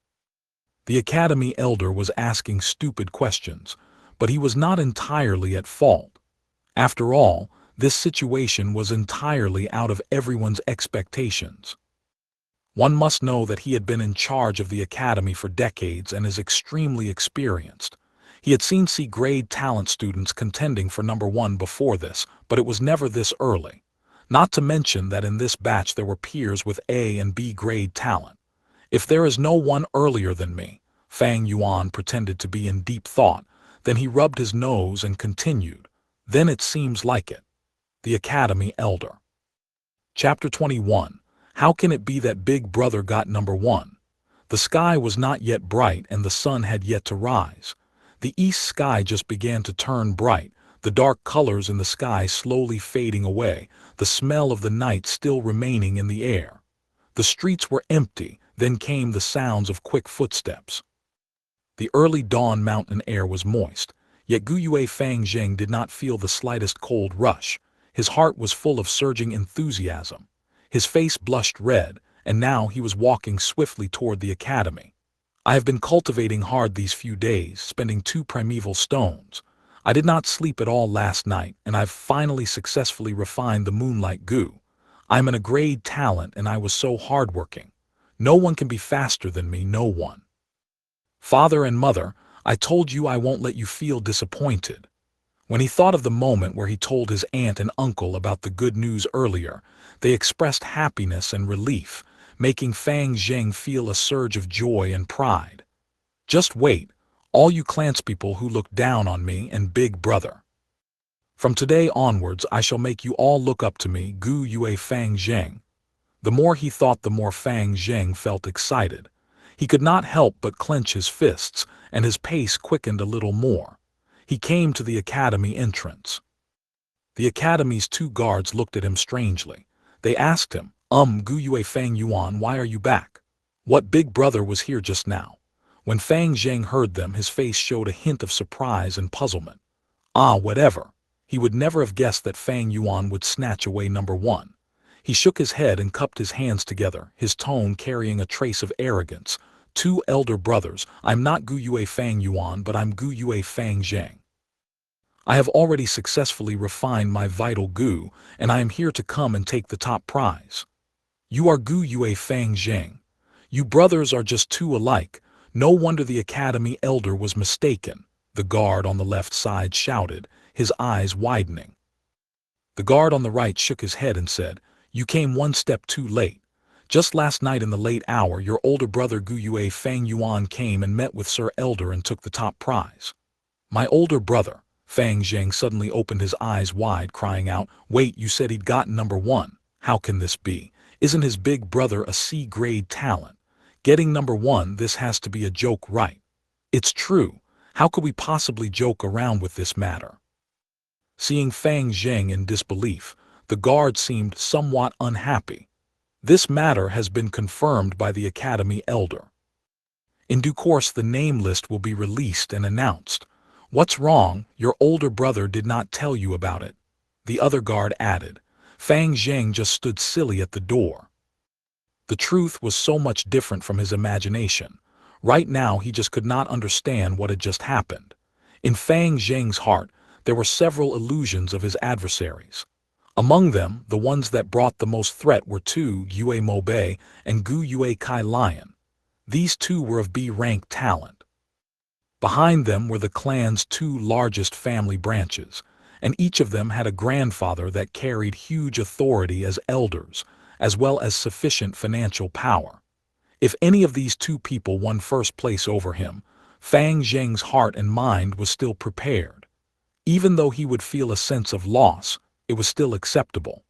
The academy elder was asking stupid questions, but he was not entirely at fault. After all, this situation was entirely out of everyone's expectations. One must know that he had been in charge of the academy for decades and is extremely experienced. He had seen C-grade talent students contending for number one before this, but it was never this early. Not to mention that in this batch there were peers with A and B grade talent. "If there is no one earlier than me," Fang Yuan pretended to be in deep thought, then he rubbed his nose and continued, "Then it seems like it." The academy elder. Chapter 21. How can it be that Big Brother got number one? The sky was not yet bright and the sun had yet to rise. The east sky just began to turn bright, the dark colors in the sky slowly fading away, the smell of the night still remaining in the air. The streets were empty, then came the sounds of quick footsteps. The early dawn mountain air was moist, yet Guyue Fang Zheng did not feel the slightest cold rush. His heart was full of surging enthusiasm. His face blushed red, and now he was walking swiftly toward the academy. I have been cultivating hard these few days, spending 2 primeval stones. I did not sleep at all last night, and I've finally successfully refined the moonlight goo. I'm an grade talent, and I was so hardworking. No one can be faster than me, no one. Father and mother, I told you I won't let you feel disappointed. When he thought of the moment where he told his aunt and uncle about the good news earlier, they expressed happiness and relief, making Fang Zheng feel a surge of joy and pride. Just wait, all you clanspeople who look down on me and Big Brother. From today onwards I shall make you all look up to me, Gu Yue Fang Zheng. The more he thought, the more Fang Zheng felt excited. He could not help but clench his fists, and his pace quickened a little more. He came to the academy entrance. The academy's 2 guards looked at him strangely. They asked him, Guyue Fang Yuan, why are you back? What Big Brother was here just now? When Fang Zheng heard them, his face showed a hint of surprise and puzzlement. Whatever. He would never have guessed that Fang Yuan would snatch away number one. He shook his head and cupped his hands together, his tone carrying a trace of arrogance. 2 elder brothers, I'm not Guyue Fang Yuan, but I'm Guyue Fang Zheng. I have already successfully refined my vital goo, and I am here to come and take the top prize. You are Guyue Fang Zheng. You brothers are just 2 alike. No wonder the academy elder was mistaken, the guard on the left side shouted, his eyes widening. The guard on the right shook his head and said, You came 1 step too late. Just last night in the late hour, your older brother Guyue Fang Yuan came and met with Sir Elder and took the top prize. My older brother. Fang Zheng suddenly opened his eyes wide, crying out, Wait, you said he'd gotten number 1. How can this be? Isn't his big brother a C-grade talent? Getting number 1, this has to be a joke, right? It's true. How could we possibly joke around with this matter? Seeing Fang Zheng in disbelief, the guard seemed somewhat unhappy. This matter has been confirmed by the academy elder. In due course the name list will be released and announced. What's wrong? Your older brother did not tell you about it. The other guard added. Fang Zheng just stood silly at the door. The truth was so much different from his imagination. Right now he just could not understand what had just happened. In Fang Zheng's heart, there were several illusions of his adversaries. Among them, the ones that brought the most threat were 2 Yue Mo Bei and Gu Yue Kai Lion. These 2 were of B-rank talent. Behind them were the clan's 2 largest family branches, and each of them had a grandfather that carried huge authority as elders, as well as sufficient financial power. If any of these 2 people won first place over him, Fang Zheng's heart and mind was still prepared. Even though he would feel a sense of loss, it was still acceptable.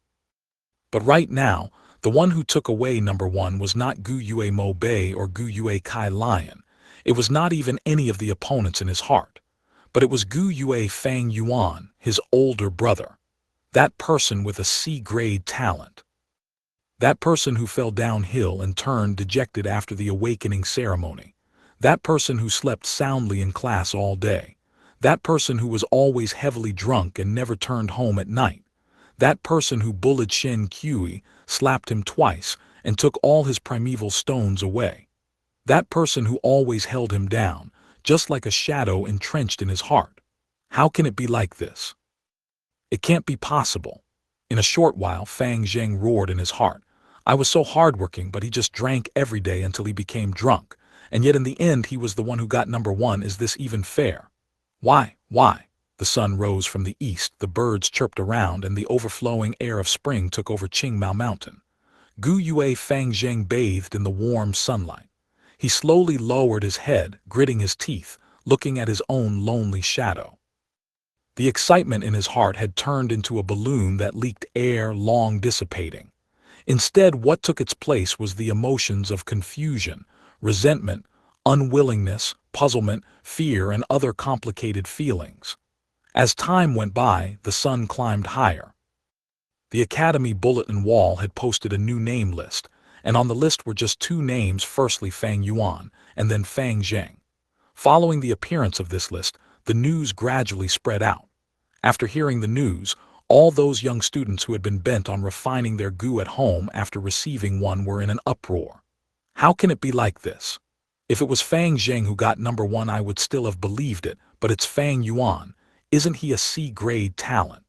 But right now, the one who took away number 1 was not Gu Yue Mo Bei or Gu Yue Kai Lion. It was not even any of the opponents in his heart. But it was Gu Yue Fang Yuan, his older brother. That person with a C-grade talent. That person who fell downhill and turned dejected after the awakening ceremony. That person who slept soundly in class all day. That person who was always heavily drunk and never turned home at night. That person who bullied Shen Kui, slapped him twice, and took all his primeval stones away. That person who always held him down, just like a shadow entrenched in his heart. How can it be like this? It can't be possible. In a short while, Fang Zheng roared in his heart. I was so hardworking, but he just drank every day until he became drunk. And yet in the end he was the one who got number 1. Is this even fair? Why? The sun rose from the east, the birds chirped around, and the overflowing air of spring took over Qingmao Mountain. Gu Yue Fang Zheng bathed in the warm sunlight. He slowly lowered his head, gritting his teeth, looking at his own lonely shadow. The excitement in his heart had turned into a balloon that leaked air, long dissipating. Instead, what took its place was the emotions of confusion, resentment, unwillingness, puzzlement, fear, and other complicated feelings. As time went by, the sun climbed higher. The Academy bulletin wall had posted a new name list, and on the list were just two names, firstly Fang Yuan, and then Fang Zheng. Following the appearance of this list, the news gradually spread out. After hearing the news, all those young students who had been bent on refining their gu at home after receiving one were in an uproar. How can it be like this? If it was Fang Zheng who got number one, I would still have believed it, but it's Fang Yuan. Isn't he a C-grade talent?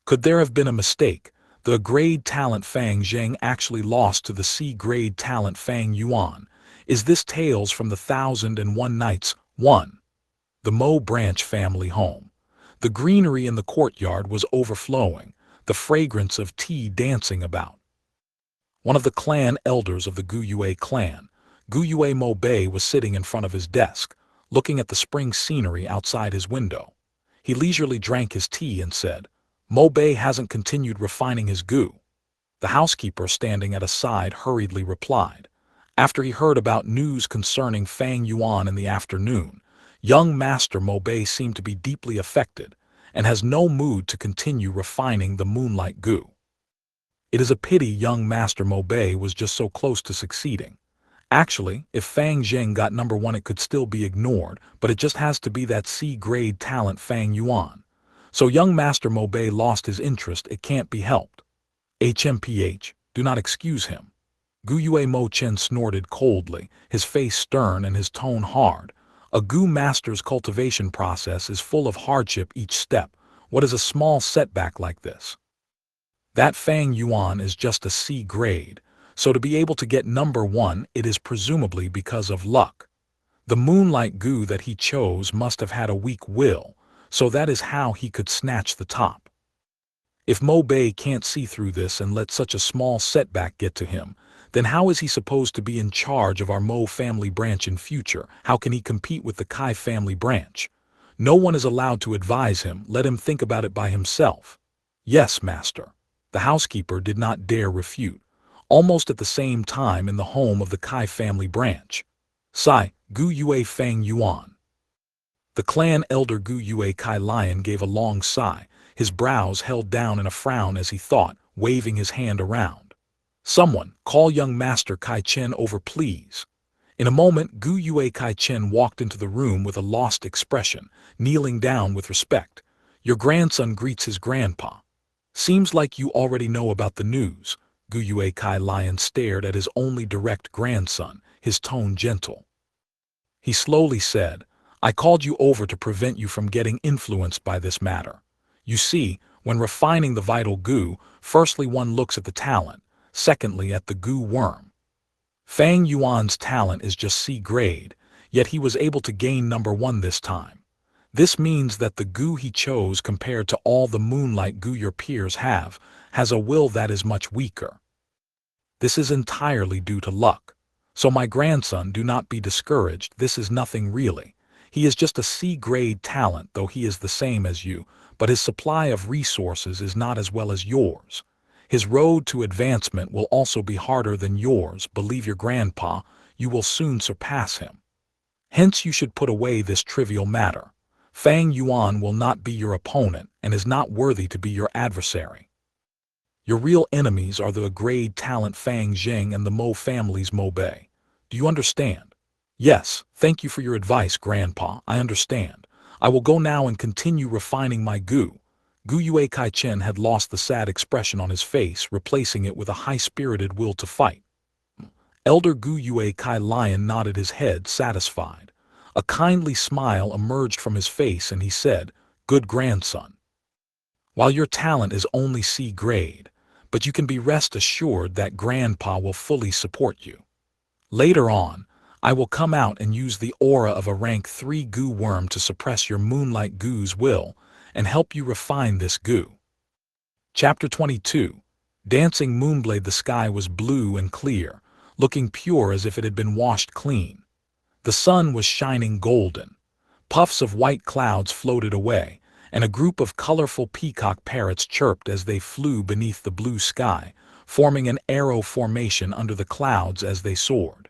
Could there have been a mistake? The grade talent Fang Zheng actually lost to the C-grade talent Fang Yuan. Is this Tales from the 1001 Nights? 1. The Mo Branch family home. The greenery in the courtyard was overflowing, the fragrance of tea dancing about. One of the clan elders of the Guyue clan, Guyue Mo Bei, was sitting in front of his desk, looking at the spring scenery outside his window. He leisurely drank his tea and said, Mo Bei hasn't continued refining his gu. The housekeeper standing at a side hurriedly replied. After he heard about news concerning Fang Yuan in the afternoon, young Master Mo Bei seemed to be deeply affected and has no mood to continue refining the moonlight gu. It is a pity young Master Mo Bei was just so close to succeeding. Actually, if Fang Zheng got number one, it could still be ignored, but it just has to be that C-grade talent Fang Yuan. So young Master Mo Bei lost his interest. It can't be helped. HMPH, do not excuse him. Guyue Mo Chen snorted coldly, his face stern and his tone hard. A gu master's cultivation process is full of hardship each step. What is a small setback like this? That Fang Yuan is just a C grade, so to be able to get number one, it is presumably because of luck. The moonlight gu that he chose must have had a weak will, so that is how he could snatch the top. If Mo Bei can't see through this and let such a small setback get to him, then how is he supposed to be in charge of our Mo family branch in future? How can he compete with the Kai family branch? No one is allowed to advise him. Let him think about it by himself. Yes, master. The housekeeper did not dare refute. Almost at the same time, in the home of the Kai family branch. Sai, Gu Yue Fang Yuan. The clan elder Gu Yue Kai Lion gave a long sigh, his brows held down in a frown as he thought, waving his hand around. Someone, call young Master Kai Chen over please. In a moment, Gu Yue Kai Chen walked into the room with a lost expression, kneeling down with respect. Your grandson greets his grandpa. Seems like you already know about the news. Gu Yue Kai Lion stared at his only direct grandson, his tone gentle. He slowly said, I called you over to prevent you from getting influenced by this matter. You see, when refining the vital gu, firstly one looks at the talent, secondly at the gu worm. Fang Yuan's talent is just C grade, yet he was able to gain number one this time. This means that the gu he chose compared to all the moonlight gu your peers have, has a will that is much weaker. This is entirely due to luck. So my grandson, do not be discouraged, this is nothing really. He is just a C-grade talent, though he is the same as you, but his supply of resources is not as well as yours. His road to advancement will also be harder than yours. Believe your grandpa, you will soon surpass him. Hence you should put away this trivial matter. Fang Yuan will not be your opponent and is not worthy to be your adversary. Your real enemies are the grade talent Fang Zheng and the Mo family's Mo Bei. Do you understand? Yes, thank you for your advice, Grandpa. I understand. I will go now and continue refining my gu. Gu Yue Kai Chen had lost the sad expression on his face, replacing it with a high-spirited will to fight. Elder Gu Yue Kai Lion nodded his head, satisfied. A kindly smile emerged from his face and he said, Good grandson. While your talent is only C grade, but you can be rest assured that Grandpa will fully support you. Later on, I will come out and use the aura of a rank 3 gu worm to suppress your moonlight gu's will and help you refine this gu. Chapter 22. Dancing Moonblade. The sky was blue and clear, looking pure as if it had been washed clean. The sun was shining golden. Puffs of white clouds floated away, and a group of colorful peacock parrots chirped as they flew beneath the blue sky, forming an arrow formation under the clouds as they soared.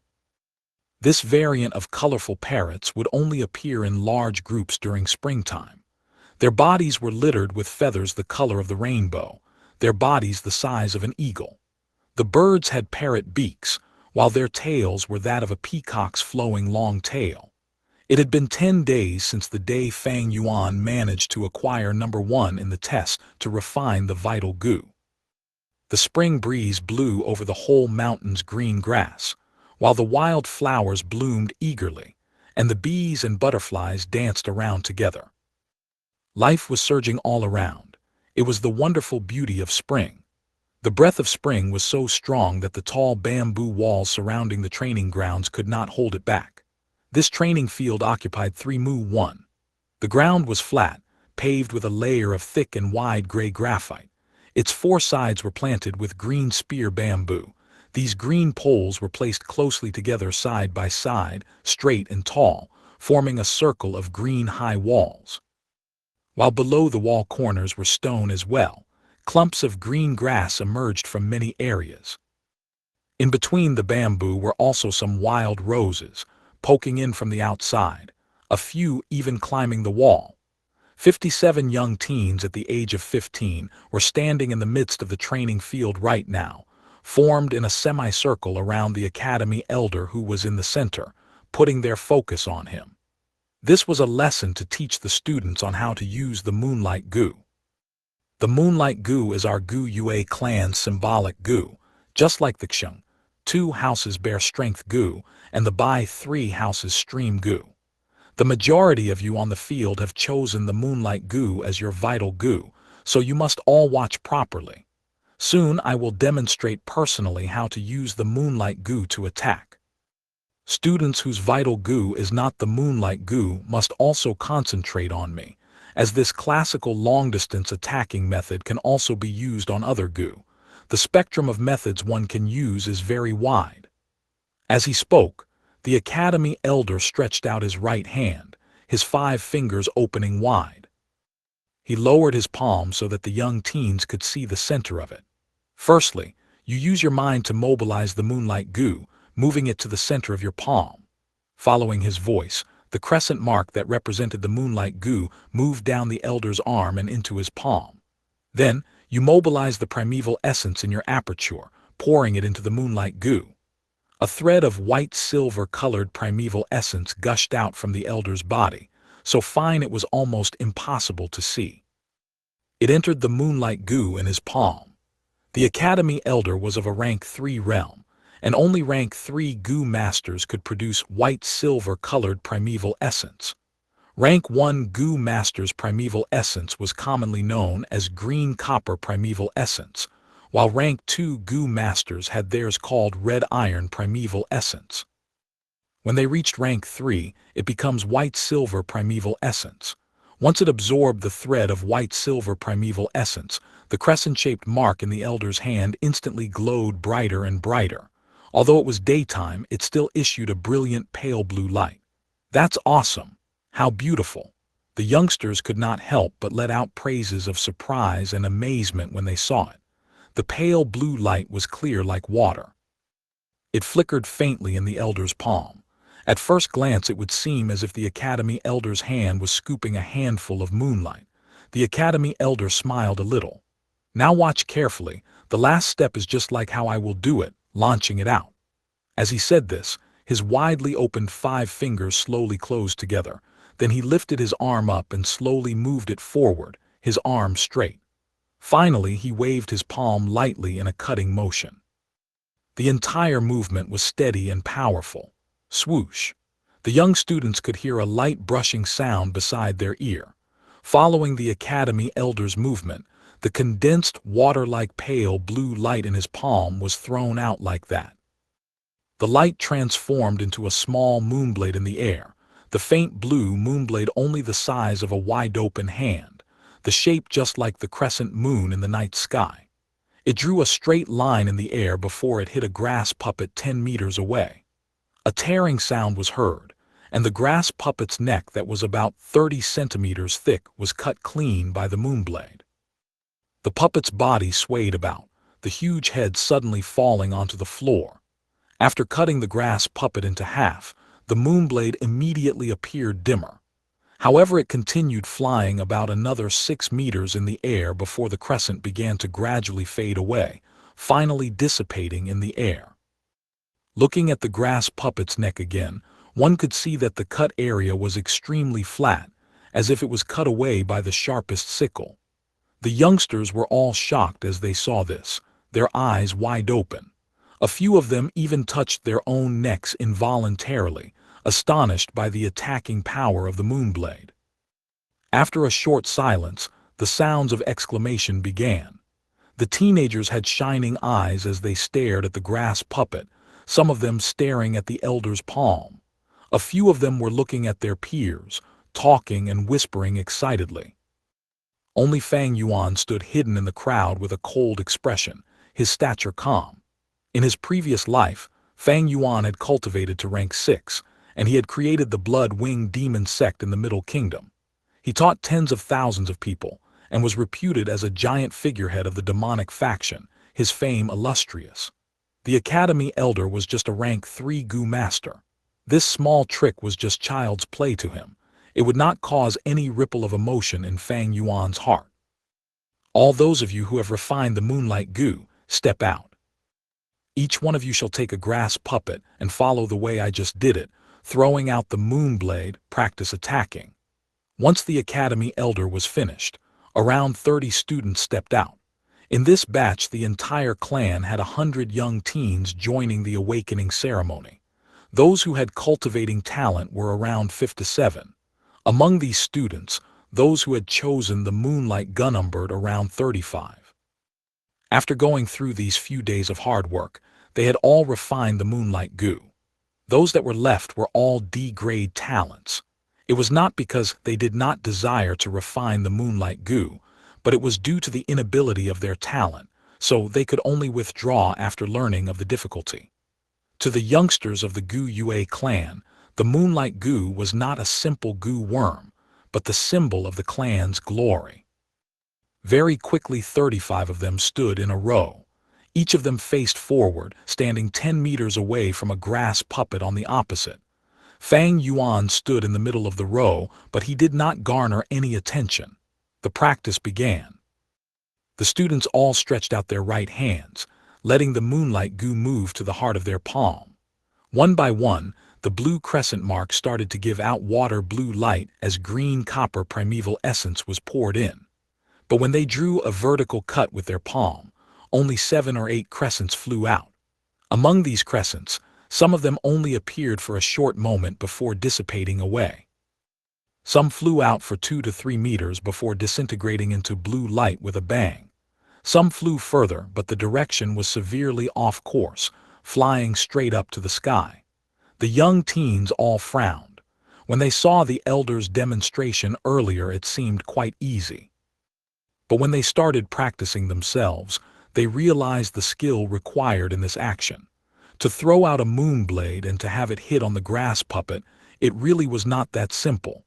This variant of colorful parrots would only appear in large groups during springtime. Their bodies were littered with feathers the color of the rainbow, their bodies the size of an eagle. The birds had parrot beaks, while their tails were that of a peacock's flowing long tail. It had been 10 days since the day Fang Yuan managed to acquire #1 in the test to refine the vital goo. The spring breeze blew over the whole mountain's green grass, while the wild flowers bloomed eagerly, and the bees and butterflies danced around together. Life was surging all around. It was the wonderful beauty of spring. The breath of spring was so strong that the tall bamboo walls surrounding the training grounds could not hold it back. This training field occupied 3mu1. The ground was flat, paved with a layer of thick and wide gray graphite. Its 4 sides were planted with green spear bamboo. These green poles were placed closely together side by side, straight and tall, forming a circle of green high walls. While below the wall corners were stone as well, clumps of green grass emerged from many areas. In between the bamboo were also some wild roses, poking in from the outside, a few even climbing the wall. 57 young teens at the age of 15 were standing in the midst of the training field right now, formed in a semicircle around the academy elder who was in the center, putting their focus on him. This was a lesson to teach the students on how to use the moonlight goo. The moonlight goo is our Gu Yue clan's symbolic goo, just like the Xiang, 2 houses bear strength goo, and the Bai 3 houses stream goo. The majority of you on the field have chosen the moonlight goo as your vital goo, so you must all watch properly. Soon I will demonstrate personally how to use the moonlight goo to attack. Students whose vital goo is not the moonlight goo must also concentrate on me, as this classical long-distance attacking method can also be used on other goo. The spectrum of methods one can use is very wide. As he spoke, the academy elder stretched out his right hand, his 5 fingers opening wide. He lowered his palm so that the young teens could see the center of it. Firstly, you use your mind to mobilize the moonlight goo, moving it to the center of your palm. Following his voice, the crescent mark that represented the moonlight goo moved down the elder's arm and into his palm. Then, you mobilize the primeval essence in your aperture, pouring it into the moonlight goo. A thread of white-silver colored primeval essence gushed out from the elder's body, so fine it was almost impossible to see. It entered the moonlight goo in his palm. The academy elder was of a rank 3 realm, and only rank 3 goo masters could produce white-silver colored primeval essence. Rank 1 goo master's primeval essence was commonly known as green copper primeval essence, while rank 2 goo masters had theirs called red iron primeval essence. When they reached rank 3, it becomes white-silver primeval essence. Once it absorbed the thread of white-silver primeval essence, the crescent-shaped mark in the elder's hand instantly glowed brighter and brighter. Although it was daytime, it still issued a brilliant pale blue light. That's awesome! How beautiful! The youngsters could not help but let out praises of surprise and amazement when they saw it. The pale blue light was clear like water. It flickered faintly in the elder's palm. At first glance it would seem as if the academy elder's hand was scooping a handful of moonlight. The academy elder smiled a little. Now watch carefully, the last step is just like how I will do it, launching it out. As he said this, his widely opened 5 fingers slowly closed together. Then he lifted his arm up and slowly moved it forward, his arm straight. Finally, he waved his palm lightly in a cutting motion. The entire movement was steady and powerful. Swoosh! The young students could hear a light brushing sound beside their ear. Following the academy elder's movement, the condensed water-like pale blue light in his palm was thrown out like that. The light transformed into a small moonblade in the air, the faint blue moonblade only the size of a wide-open hand, the shape just like the crescent moon in the night sky. It drew a straight line in the air before it hit a grass puppet 10 meters away. A tearing sound was heard, and the grass puppet's neck that was about 30 centimeters thick was cut clean by the moonblade. The puppet's body swayed about, the huge head suddenly falling onto the floor. After cutting the grass puppet into half, the moonblade immediately appeared dimmer. However, it continued flying about another 6 meters in the air before the crescent began to gradually fade away, finally dissipating in the air. Looking at the grass puppet's neck again, one could see that the cut area was extremely flat, as if it was cut away by the sharpest sickle. The youngsters were all shocked as they saw this, their eyes wide open. A few of them even touched their own necks involuntarily, astonished by the attacking power of the moonblade. After a short silence, the sounds of exclamation began. The teenagers had shining eyes as they stared at the grass puppet, some of them staring at the elder's palm. A few of them were looking at their peers, talking and whispering excitedly. Only Fang Yuan stood hidden in the crowd with a cold expression, his stature calm. In his previous life, Fang Yuan had cultivated to rank 6, and he had created the Blood-Winged Demon sect in the Middle Kingdom. He taught tens of thousands of people, and was reputed as a giant figurehead of the demonic faction, his fame illustrious. The Academy Elder was just a rank 3 Gu Master. This small trick was just child's play to him. It would not cause any ripple of emotion in Fang Yuan's heart. All those of you who have refined the Moonlight Gu, step out. Each one of you shall take a grass puppet and follow the way I just did it, throwing out the moonblade, practice attacking. Once the Academy Elder was finished, around 30 students stepped out. In this batch, the entire clan had 100 young teens joining the awakening ceremony. Those who had cultivating talent were around 57. Among these students, those who had chosen the Moonlight Gu numbered around 35. After going through these few days of hard work, they had all refined the Moonlight Gu. Those that were left were all D-grade talents. It was not because they did not desire to refine the Moonlight Gu, but it was due to the inability of their talent, so they could only withdraw after learning of the difficulty. To the youngsters of the Gu Yue clan, the Moonlight Gu was not a simple Gu worm, but the symbol of the clan's glory. Very quickly 35 of them stood in a row. Each of them faced forward, standing 10 meters away from a grass puppet on the opposite. Fang Yuan stood in the middle of the row, but he did not garner any attention. The practice began. The students all stretched out their right hands, letting the Moonlight Gu move to the heart of their palm. One by one, the blue crescent mark started to give out water blue light as green copper primeval essence was poured in. But when they drew a vertical cut with their palm, only 7 or 8 crescents flew out. Among these crescents, some of them only appeared for a short moment before dissipating away. Some flew out for 2 to 3 meters before disintegrating into blue light with a bang. Some flew further, but the direction was severely off course, flying straight up to the sky. The young teens all frowned. When they saw the elder's demonstration earlier, it seemed quite easy. But when they started practicing themselves, they realized the skill required in this action. To throw out a moonblade and to have it hit on the grass puppet, it really was not that simple.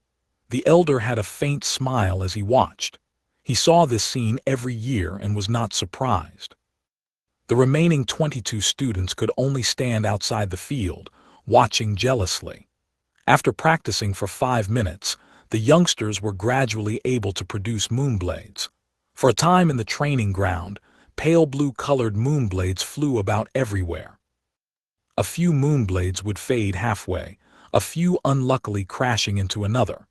The elder had a faint smile as he watched. He saw this scene every year and was not surprised. The remaining 22 students could only stand outside the field, watching jealously. After practicing for 5 minutes, the youngsters were gradually able to produce moonblades. For a time in the training ground, pale blue-colored moonblades flew about everywhere. A few moonblades would fade halfway, a few unluckily crashing into another.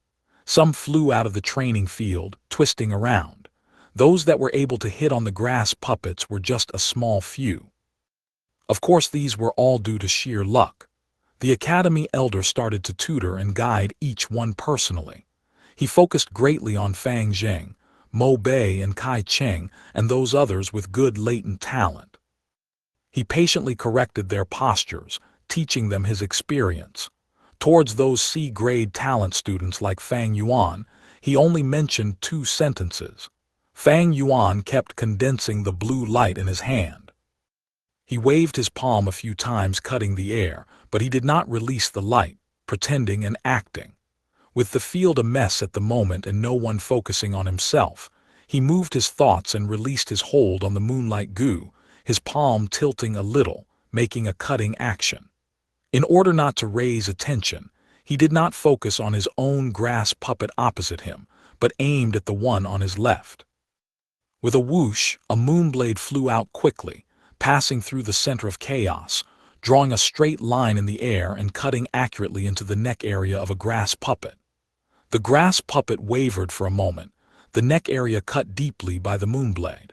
Some flew out of the training field, twisting around. Those that were able to hit on the grass puppets were just a small few. Of course, these were all due to sheer luck. The Academy Elder started to tutor and guide each one personally. He focused greatly on Fang Zheng, Mo Bei and Kai Cheng, and those others with good latent talent. He patiently corrected their postures, teaching them his experience. Towards those C-grade talent students like Fang Yuan, he only mentioned 2 sentences. Fang Yuan kept condensing the blue light in his hand. He waved his palm a few times, cutting the air, but he did not release the light, pretending and acting. With the field a mess at the moment and no one focusing on himself, he moved his thoughts and released his hold on the Moonlight Gu, his palm tilting a little, making a cutting action. In order not to raise attention, he did not focus on his own grass puppet opposite him, but aimed at the one on his left. With a whoosh, a moonblade flew out quickly, passing through the center of chaos, drawing a straight line in the air and cutting accurately into the neck area of a grass puppet. The grass puppet wavered for a moment, the neck area cut deeply by the moonblade.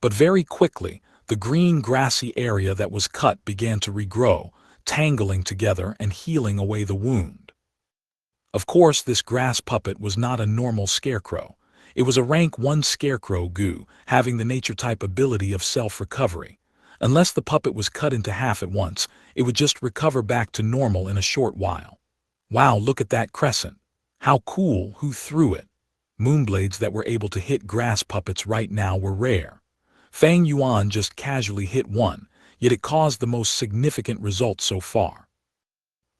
But very quickly, the green grassy area that was cut began to regrow, tangling together and healing away the wound. Of course, this grass puppet was not a normal scarecrow. It was a rank 1 scarecrow goo, having the nature-type ability of self-recovery. Unless the puppet was cut into half at once, it would just recover back to normal in a short while. Wow, look at that crescent. How cool, who threw it? Moonblades that were able to hit grass puppets right now were rare. Fang Yuan just casually hit one, yet it caused the most significant result so far.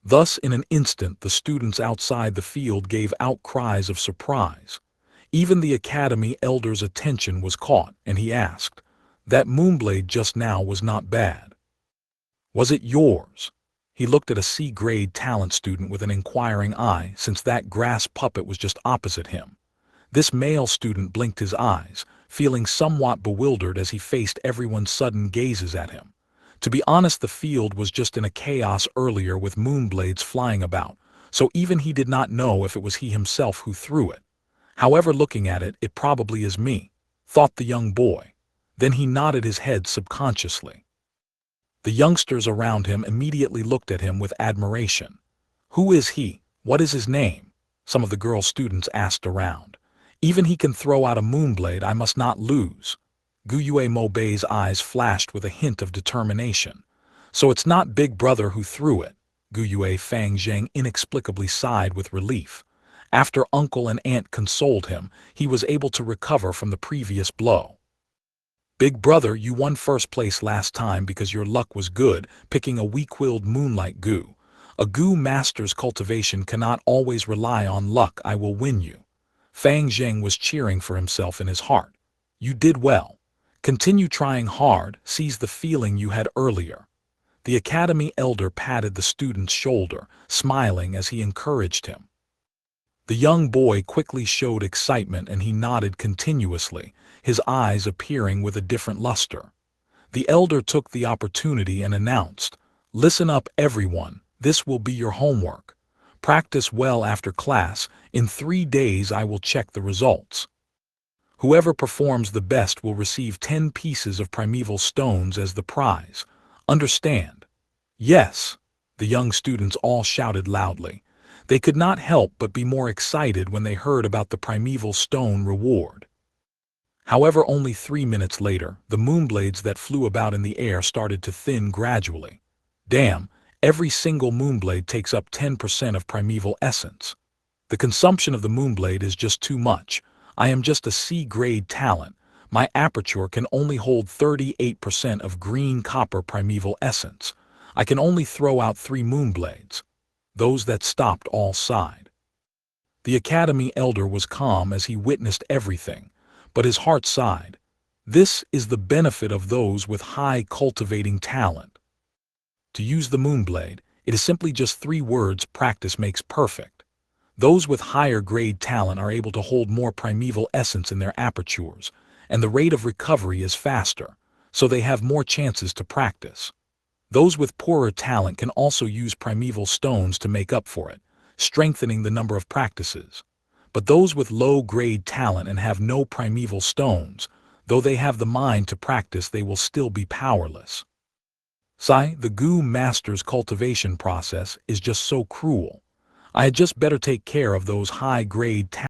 Thus, in an instant, the students outside the field gave out cries of surprise. Even the academy elder's attention was caught, and he asked, "That moonblade just now was not bad. Was it yours?" He looked at a C-grade talent student with an inquiring eye, since that grass puppet was just opposite him. This male student blinked his eyes, feeling somewhat bewildered as he faced everyone's sudden gazes at him. To be honest, the field was just in a chaos earlier with moonblades flying about, so even he did not know if it was he himself who threw it. However, looking at it, it probably is me, thought the young boy. Then he nodded his head subconsciously. The youngsters around him immediately looked at him with admiration. "Who is he? What is his name?" some of the girl students asked around. "Even he can throw out a moonblade, I must not lose." Guyue Mobei's eyes flashed with a hint of determination. "So it's not Big Brother who threw it." Guyue Fang Zheng inexplicably sighed with relief. After uncle and aunt consoled him, he was able to recover from the previous blow. "Big Brother, you won first place last time because your luck was good, picking a weak-willed moonlight goo. A goo master's cultivation cannot always rely on luck. I will win you." Fang Zheng was cheering for himself in his heart. "You did well. Continue trying hard, seize the feeling you had earlier." The academy elder patted the student's shoulder, smiling as he encouraged him. The young boy quickly showed excitement and he nodded continuously, his eyes appearing with a different luster. The elder took the opportunity and announced, "Listen up, everyone, this will be your homework. Practice well after class. In 3 days I will check the results. Whoever performs the best will receive 10 pieces of primeval stones as the prize. Understand?" "Yes," the young students all shouted loudly. They could not help but be more excited when they heard about the primeval stone reward. However, only 3 minutes later, the moonblades that flew about in the air started to thin gradually. Damn, every single moonblade takes up 10% of primeval essence. The consumption of the moonblade is just too much. I am just a C-grade talent. My aperture can only hold 38% of green copper primeval essence. I can only throw out 3 moonblades. Those that stopped all sighed. The academy elder was calm as he witnessed everything, but his heart sighed. This is the benefit of those with high cultivating talent. To use the moonblade, it is simply just 3 words: practice makes perfect. Those with higher grade talent are able to hold more primeval essence in their apertures, and the rate of recovery is faster, so they have more chances to practice. Those with poorer talent can also use primeval stones to make up for it, strengthening the number of practices. But those with low-grade talent and have no primeval stones, though they have the mind to practice, they will still be powerless. The goo master's cultivation process is just so cruel. I had just better take care of those high-grade talents.